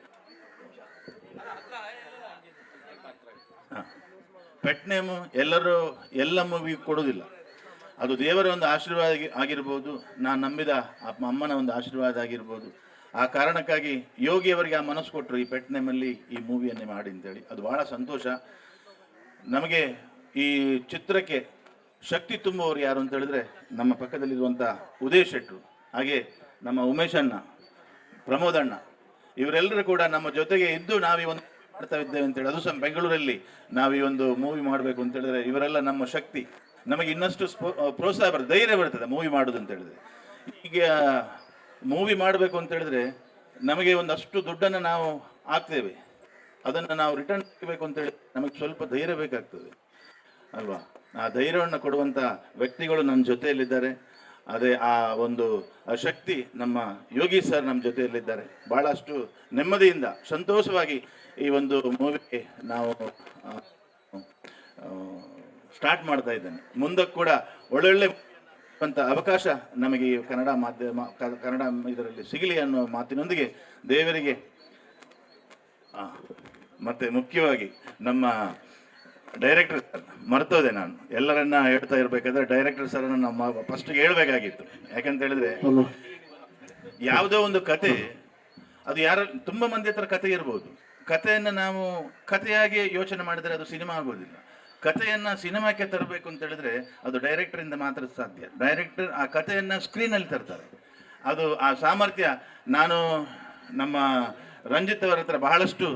S8: ಪೆಟ್ ನೇಮು ಎಲ್ಲ ಮೂವಿ ಕೊಡೋದಿಲ್ಲ. ಅದು ದೇವರ ಒಂದು ಆಶೀರ್ವಾದ ಆಗಿರ್ಬೋದು, ನಾನು ನಂಬಿದ ಅಮ್ಮನ ಒಂದು ಆಶೀರ್ವಾದ ಆಗಿರ್ಬೋದು. ಆ ಕಾರಣಕ್ಕಾಗಿ ಯೋಗಿಯವರಿಗೆ ಆ ಮನಸ್ಸು ಕೊಟ್ಟರು, ಈ ಪೆಟ್ ನೇಮಲ್ಲಿ ಈ ಮೂವಿಯನ್ನೇ ಮಾಡಿ ಅಂತೇಳಿ. ಅದು ಭಾಳ ಸಂತೋಷ ನಮಗೆ. ಈ ಚಿತ್ರಕ್ಕೆ ಶಕ್ತಿ ತುಂಬುವವರು ಯಾರು ಅಂತ ಹೇಳಿದ್ರೆ ನಮ್ಮ ಪಕ್ಕದಲ್ಲಿರುವಂಥ ಉದಯ್ ಶೆಟ್ರು, ಹಾಗೆ ನಮ್ಮ ಉಮೇಶ್ ಅಣ್ಣ, ಪ್ರಮೋದ್ ಅಣ್ಣ, ಇವರೆಲ್ಲರೂ ಕೂಡ ನಮ್ಮ ಜೊತೆಗೆ ಇದ್ದು ನಾವು ಈ ಒಂದು ಮಾಡ್ತಾ ಇದ್ದೇವೆ ಅಂತೇಳಿ. ಅದು ಸಹ ಬೆಂಗಳೂರಲ್ಲಿ ನಾವು ಈ ಒಂದು ಮೂವಿ ಮಾಡಬೇಕು ಅಂತ ಹೇಳಿದ್ರೆ ಇವರೆಲ್ಲ ನಮ್ಮ ಶಕ್ತಿ. ನಮಗೆ ಇನ್ನಷ್ಟು ಪ್ರೋತ್ಸಾಹ ಬರ್ತದೆ, ಧೈರ್ಯ ಬರ್ತದೆ ಮೂವಿ ಮಾಡೋದು ಅಂತ ಹೇಳಿದ್ರೆ. ಈಗ ಮೂವಿ ಮಾಡಬೇಕು ಅಂತ ಹೇಳಿದ್ರೆ ನಮಗೆ ಒಂದಷ್ಟು ದುಡ್ಡನ್ನು ನಾವು ಹಾಕ್ತೇವೆ, ಅದನ್ನು ನಾವು ರಿಟರ್ನ್ ಮಾಡಬೇಕು ಅಂತ ಹೇಳಿದ್ರೆ ನಮಗೆ ಸ್ವಲ್ಪ ಧೈರ್ಯ ಬೇಕಾಗ್ತದೆ ಅಲ್ವಾ. ಆ ಧೈರ್ಯವನ್ನು ಕೊಡುವಂಥ ವ್ಯಕ್ತಿಗಳು ನಮ್ಮ ಜೊತೆಯಲ್ಲಿದ್ದಾರೆ. ಅದೇ ಆ ಒಂದು ಶಕ್ತಿ ನಮ್ಮ ಯೋಗಿ ಸರ್ ನಮ್ಮ ಜೊತೆಯಲ್ಲಿದ್ದಾರೆ. ಭಾಳಷ್ಟು ನೆಮ್ಮದಿಯಿಂದ ಸಂತೋಷವಾಗಿ ಈ ಒಂದು ಮೂವಿಗೆ ನಾವು ಸ್ಟಾರ್ಟ್ ಮಾಡ್ತಾ ಇದ್ದೇನೆ. ಮುಂದಕ್ಕೆ ಕೂಡ ಒಳ್ಳೊಳ್ಳೆ ಅಂತ ಅವಕಾಶ ನಮಗೆ ಈ ಕನ್ನಡ ಮಾಧ್ಯಮ ಕನ್ನಡ ಇದರಲ್ಲಿ ಸಿಗಲಿ ಅನ್ನೋ ಮಾತಿನೊಂದಿಗೆ ದೇವರಿಗೆ ಮತ್ತೆ ಮುಖ್ಯವಾಗಿ ನಮ್ಮ ಡೈರೆಕ್ಟರ್ ಸರ್ ಮರ್ತೋದೆ, ನಾನು ಎಲ್ಲರನ್ನ ಹೇಳ್ತಾ ಇರಬೇಕಾದ್ರೆ ಡೈರೆಕ್ಟರ್ ಸರ್ ನಮ್ಮ ಫಸ್ಟ್ಗೆ ಹೇಳ್ಬೇಕಾಗಿತ್ತು. ಯಾಕಂತ ಹೇಳಿದ್ರೆ ಯಾವುದೋ ಒಂದು ಕತೆ, ಅದು ಯಾರ ತುಂಬ ಮಂದಿ ಹತ್ರ ಕತೆ ಇರ್ಬೋದು, ಕಥೆಯನ್ನು ನಾವು ಕಥೆಯಾಗಿ ಯೋಚನೆ ಮಾಡಿದರೆ ಅದು ಸಿನಿಮಾ ಆಗೋದಿಲ್ಲ. ಕಥೆಯನ್ನು ಸಿನಿಮಾಕ್ಕೆ ತರಬೇಕು ಅಂತ ಹೇಳಿದ್ರೆ ಅದು ಡೈರೆಕ್ಟರಿಂದ ಮಾತ್ರ ಸಾಧ್ಯ. ಡೈರೆಕ್ಟರ್ ಆ ಕಥೆಯನ್ನು ಸ್ಕ್ರೀನಲ್ಲಿ ತರ್ತಾರೆ. ಅದು ಆ ಸಾಮರ್ಥ್ಯ ನಾನು ನಮ್ಮ ರಂಜಿತ್ ಅವರ ಹತ್ರ ಬಹಳಷ್ಟು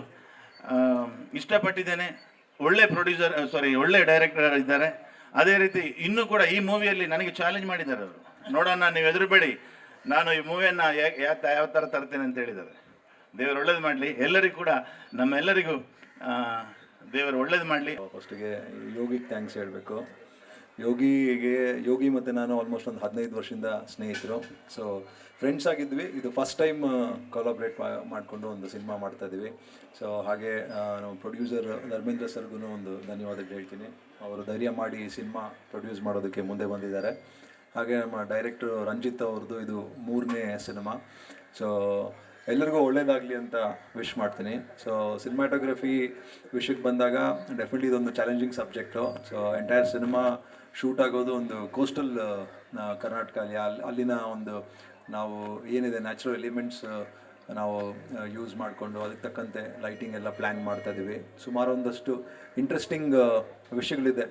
S8: ಇಷ್ಟಪಟ್ಟಿದ್ದೇನೆ. ಒಳ್ಳೆ ಪ್ರೊಡ್ಯೂಸರ್, ಒಳ್ಳೆ ಡೈರೆಕ್ಟರ್ ಇದ್ದಾರೆ. ಅದೇ ರೀತಿ ಇನ್ನೂ ಕೂಡ ಈ ಮೂವಿಯಲ್ಲಿ ನನಗೆ ಚಾಲೆಂಜ್ ಮಾಡಿದ್ದಾರೆ ಅವರು. ನೋಡೋಣ, ನೀವು ಹೆದರಬೇಡಿ, ನಾನು ಈ ಮೂವಿಯನ್ನು ಯಾವ ಥರ ತರ್ತೇನೆ ಅಂತ ಹೇಳಿದ್ದಾರೆ. ದೇವರು ಒಳ್ಳೇದು ಮಾಡಲಿ ಎಲ್ಲರಿಗೂ ಕೂಡ, ನಮ್ಮೆಲ್ಲರಿಗೂ ದೇವರು ಒಳ್ಳೇದು ಮಾಡಲಿ.
S9: ಫಸ್ಟಿಗೆ ಯೋಗಿಗೆ ಥ್ಯಾಂಕ್ಸ್ ಹೇಳಬೇಕು. ಯೋಗಿ ಮತ್ತು ನಾನು ಆಲ್ಮೋಸ್ಟ್ ಒಂದು 15 ವರ್ಷದಿಂದ ಸ್ನೇಹಿತರು. ಸೊ ಫ್ರೆಂಡ್ಸ್ ಆಗಿದ್ವಿ. ಇದು ಫಸ್ಟ್ ಟೈಮ್ ಕೊಲಾಬ್ರೇಟ್ ಮಾಡಿಕೊಂಡು ಒಂದು ಸಿನಿಮಾ ಮಾಡ್ತಾಯಿದ್ದೀವಿ. ಸೊ ಹಾಗೆ ನಮ್ಮ ಪ್ರೊಡ್ಯೂಸರ್ ಧರ್ಮೇಂದ್ರ ಸರ್ಗೂ ಒಂದು ಧನ್ಯವಾದಗಳು ಹೇಳ್ತೀನಿ. ಅವರು ಧೈರ್ಯ ಮಾಡಿ ಸಿನಿಮಾ ಪ್ರೊಡ್ಯೂಸ್ ಮಾಡೋದಕ್ಕೆ ಮುಂದೆ ಬಂದಿದ್ದಾರೆ. ಹಾಗೆ ನಮ್ಮ ಡೈರೆಕ್ಟ್ರು ರಂಜಿತ್ ಅವ್ರದ್ದು ಇದು 3ನೇ ಸಿನಿಮಾ. ಸೊ ಎಲ್ಲರಿಗೂ ಒಳ್ಳೇದಾಗಲಿ ಅಂತ ವಿಶ್ ಮಾಡ್ತೀನಿ. ಸೊ ಸಿನಿಮಾಟೋಗ್ರಫಿ ವಿಷಯಕ್ಕೆ ಬಂದಾಗ ಡೆಫಿನೆಟ್ಲಿ ಇದೊಂದು challenging subject. So entire cinema shoot ಆಗೋದು ಒಂದು ಕೋಸ್ಟಲ್ ಕರ್ನಾಟಕ, ಅಲ್ಲಿನ ಒಂದು ನಾವು ಏನಿದೆ ನ್ಯಾಚುರಲ್ ಎಲಿಮೆಂಟ್ಸ್ ನಾವು ಯೂಸ್ ಮಾಡಿಕೊಂಡು ಅದಕ್ಕೆ ತಕ್ಕಂತೆ ಲೈಟಿಂಗ್ ಎಲ್ಲ ಪ್ಲ್ಯಾನ್ ಮಾಡ್ತಾಯಿದ್ದೀವಿ. ಸುಮಾರು ಒಂದಷ್ಟು ಇಂಟ್ರೆಸ್ಟಿಂಗ್ ವಿಷಯಗಳಿದೆ.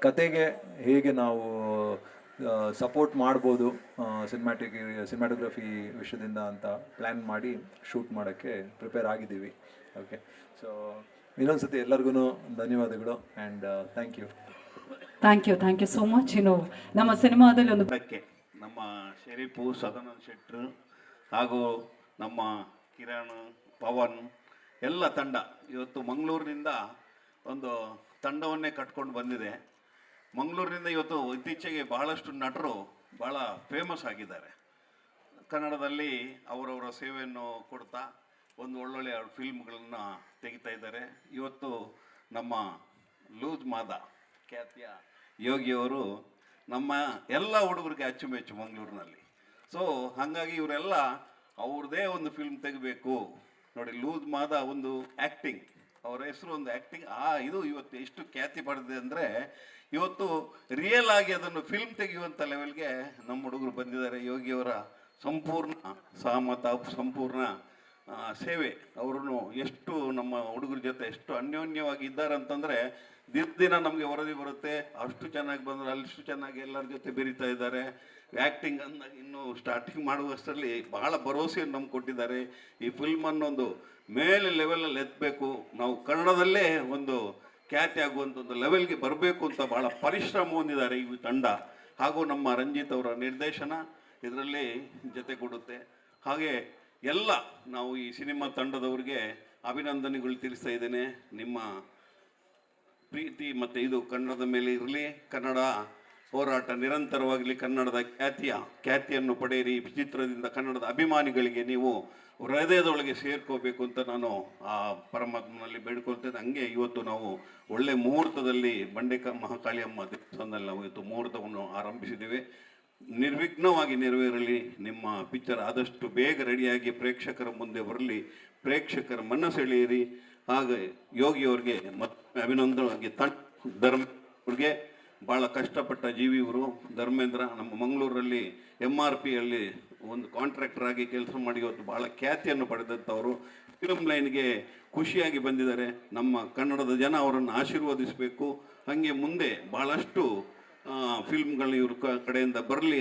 S9: ಕತೆಗೆ ಹೇಗೆ ನಾವು ಸಪೋರ್ಟ್ ಮಾಡ್ಬೋದು ಸಿನಿಮಾಟೋಗ್ರಫಿ ವಿಷಯದಿಂದ ಅಂತ ಪ್ಲ್ಯಾನ್ ಮಾಡಿ ಶೂಟ್ ಮಾಡೋಕ್ಕೆ ಪ್ರಿಪೇರ್ ಆಗಿದ್ದೀವಿ. ಓಕೆ, ಸೊ ಇನ್ನೊಂದು ಸತಿ ಎಲ್ಲರಿಗೂ ಧನ್ಯವಾದಗಳು and thank you.
S3: Thank you so much. ನಮ್ಮ ಸಿನಿಮಾದಲ್ಲಿ ಒಂದು
S10: ನಮ್ಮ ಶರೀಫು, ಸದಾನಂದ ಶೆಟ್ಟರು ಹಾಗೂ ನಮ್ಮ ಕಿರಣ್, ಪವನ್ ಎಲ್ಲ ತಂಡ ಇವತ್ತು ಮಂಗಳೂರಿನಿಂದ ಒಂದು ತಂಡವನ್ನೇ ಕಟ್ಕೊಂಡು ಬಂದಿದೆ. ಮಂಗಳೂರಿನಿಂದ ಇವತ್ತು ಇತ್ತೀಚೆಗೆ ಬಹಳಷ್ಟು ನಟರು ಭಾಳ ಫೇಮಸ್ ಆಗಿದ್ದಾರೆ. ಕನ್ನಡದಲ್ಲಿ ಅವರವರ ಸೇವೆಯನ್ನು ಕೊಡ್ತಾ ಒಂದು ಒಳ್ಳೊಳ್ಳೆಯ ಫಿಲ್ಮ್ಗಳನ್ನು ತೆಗಿತಾ ಇದ್ದಾರೆ. ಇವತ್ತು ನಮ್ಮ ಲೂಸ್ ಮಾದ ಖ್ಯಾತಿಯ ಯೋಗಿಯವರು ನಮ್ಮ ಎಲ್ಲ ಹುಡುಗರಿಗೆ ಅಚ್ಚುಮೆಚ್ಚು ಮಂಗಳೂರಿನಲ್ಲಿ. ಸೊ ಹಾಗಾಗಿ ಇವರೆಲ್ಲ ಅವ್ರದ್ದೇ ಒಂದು ಫಿಲ್ಮ್ ತೆಗಿಬೇಕು ನೋಡಿ. ಲೂಸ್ ಮಾದ ಒಂದು ಆ್ಯಕ್ಟಿಂಗ್, ಅವರ ಹೆಸರು ಒಂದು ಆ್ಯಕ್ಟಿಂಗ್. ಇದು ಇವತ್ತು ಎಷ್ಟು ಖ್ಯಾತಿ ಪಡೆದಿದೆ ಅಂದರೆ ಇವತ್ತು ರಿಯಲ್ ಆಗಿ ಅದನ್ನು ಫಿಲ್ಮ್ ತೆಗೆಯುವಂಥ ಲೆವೆಲ್ಗೆ ನಮ್ಮ ಹುಡುಗರು ಬಂದಿದ್ದಾರೆ. ಯೋಗಿಯವರ ಸಂಪೂರ್ಣ ಸಹಮತ, ಸಂಪೂರ್ಣ ಸೇವೆ. ಅವರು ಎಷ್ಟು ನಮ್ಮ ಹುಡುಗರ ಜೊತೆ ಎಷ್ಟು ಅನ್ಯೋನ್ಯವಾಗಿ ಇದ್ದಾರೆ ಅಂತಂದರೆ ದಿನ ನಮಗೆ ವರದಿ ಬರುತ್ತೆ, ಅಷ್ಟು ಚೆನ್ನಾಗಿ ಬಂದರೆ ಅಷ್ಟು ಚೆನ್ನಾಗಿ ಎಲ್ಲರ ಜೊತೆ ಬೆರೀತಾ ಇದ್ದಾರೆ. ಆ್ಯಕ್ಟಿಂಗ್ ಅಂದಾಗ ಇನ್ನೂ ಸ್ಟಾರ್ಟಿಂಗ್ ಮಾಡುವಷ್ಟರಲ್ಲಿ ಬಹಳ ಭರವಸೆಯನ್ನು ನಮ್ಗೆ ಕೊಟ್ಟಿದ್ದಾರೆ. ಈ ಫಿಲ್ಮನ್ನೊಂದು ಮೇಲೆ ಲೆವೆಲಲ್ಲಿ ಎತ್ತಬೇಕು, ನಾವು ಕನ್ನಡದಲ್ಲೇ ಒಂದು ಖ್ಯಾತಿ ಆಗುವಂಥ ಒಂದು ಲೆವೆಲ್ಗೆ ಬರಬೇಕು ಅಂತ ಭಾಳ ಪರಿಶ್ರಮ ಹೊಂದಿದ್ದಾರೆ ಈ ತಂಡ. ಹಾಗೂ ನಮ್ಮ ರಂಜಿತ್ ಅವರ ನಿರ್ದೇಶನ ಇದರಲ್ಲಿ ಜೊತೆ ಕೊಡುತ್ತೆ. ಹಾಗೆ ಎಲ್ಲ ನಾವು ಈ ಸಿನಿಮಾ ತಂಡದವ್ರಿಗೆ ಅಭಿನಂದನೆಗಳು ತಿಳಿಸ್ತಾ ಇದ್ದೇನೆ. ನಿಮ್ಮ ಪ್ರೀತಿ ಮತ್ತು ಇದು ಕನ್ನಡದ ಮೇಲೆ ಇರಲಿ, ಕನ್ನಡ ಹೋರಾಟ ನಿರಂತರವಾಗಲಿ, ಕನ್ನಡದ ಖ್ಯಾತಿಯನ್ನು ಪಡೆಯಿರಿ. ಈ ಚಿತ್ರದಿಂದ ಕನ್ನಡದ ಅಭಿಮಾನಿಗಳಿಗೆ ನೀವು ಹೃದಯದೊಳಗೆ ಸೇರ್ಕೋಬೇಕು ಅಂತ ನಾನು ಆ ಪರಮಾತ್ಮನಲ್ಲಿ ಬೇಡ್ಕೊಳ್ತೇನೆ. ಹಂಗೆ ಇವತ್ತು ನಾವು ಒಳ್ಳೆ ಮುಹೂರ್ತದಲ್ಲಿ ಮಹಾಕಾಳಿಯಮ್ಮ ದೇವಸ್ಥಾನದಲ್ಲಿ ನಾವು ಇವತ್ತು ಮುಹೂರ್ತವನ್ನು ಆರಂಭಿಸಿದ್ದೇವೆ. ನಿರ್ವಿಘ್ನವಾಗಿ ನೆರವೇರಲಿ. ನಿಮ್ಮ ಪಿಕ್ಚರ್ ಆದಷ್ಟು ಬೇಗ ರೆಡಿಯಾಗಿ ಪ್ರೇಕ್ಷಕರ ಮುಂದೆ ಬರಲಿ, ಪ್ರೇಕ್ಷಕರ ಮನಸ್ಸು ಸೆಳೆಯಿರಿ. ಹಾಗೆ ಯೋಗಿಯವ್ರಿಗೆ ಮತ್ತೆ ಅಭಿನಂದನೆಯಾಗಿ ಧರ್ಮೇಂದ್ರವ್ರಿಗೆ ಭಾಳ ಕಷ್ಟಪಟ್ಟ ಜೀವಿ ಇವರು. ಧರ್ಮೇಂದ್ರ ನಮ್ಮ ಮಂಗಳೂರಲ್ಲಿ MRPಯಲ್ಲಿ ಒಂದು ಕಾಂಟ್ರಾಕ್ಟರ್ ಆಗಿ ಕೆಲಸ ಮಾಡಿ ಇವತ್ತು ಭಾಳ ಖ್ಯಾತಿಯನ್ನು ಪಡೆದಂಥವರು. ಫಿಲ್ಮ್ ಲೈನ್ಗೆ ಖುಷಿಯಾಗಿ ಬಂದಿದ್ದಾರೆ. ನಮ್ಮ ಕನ್ನಡದ ಜನ ಅವರನ್ನು ಆಶೀರ್ವದಿಸಬೇಕು. ಹಾಗೆ ಮುಂದೆ ಭಾಳಷ್ಟು ಫಿಲ್ಮ್ಗಳು ಇವ್ರ ಕಡೆಯಿಂದ ಬರಲಿ ಅಂತ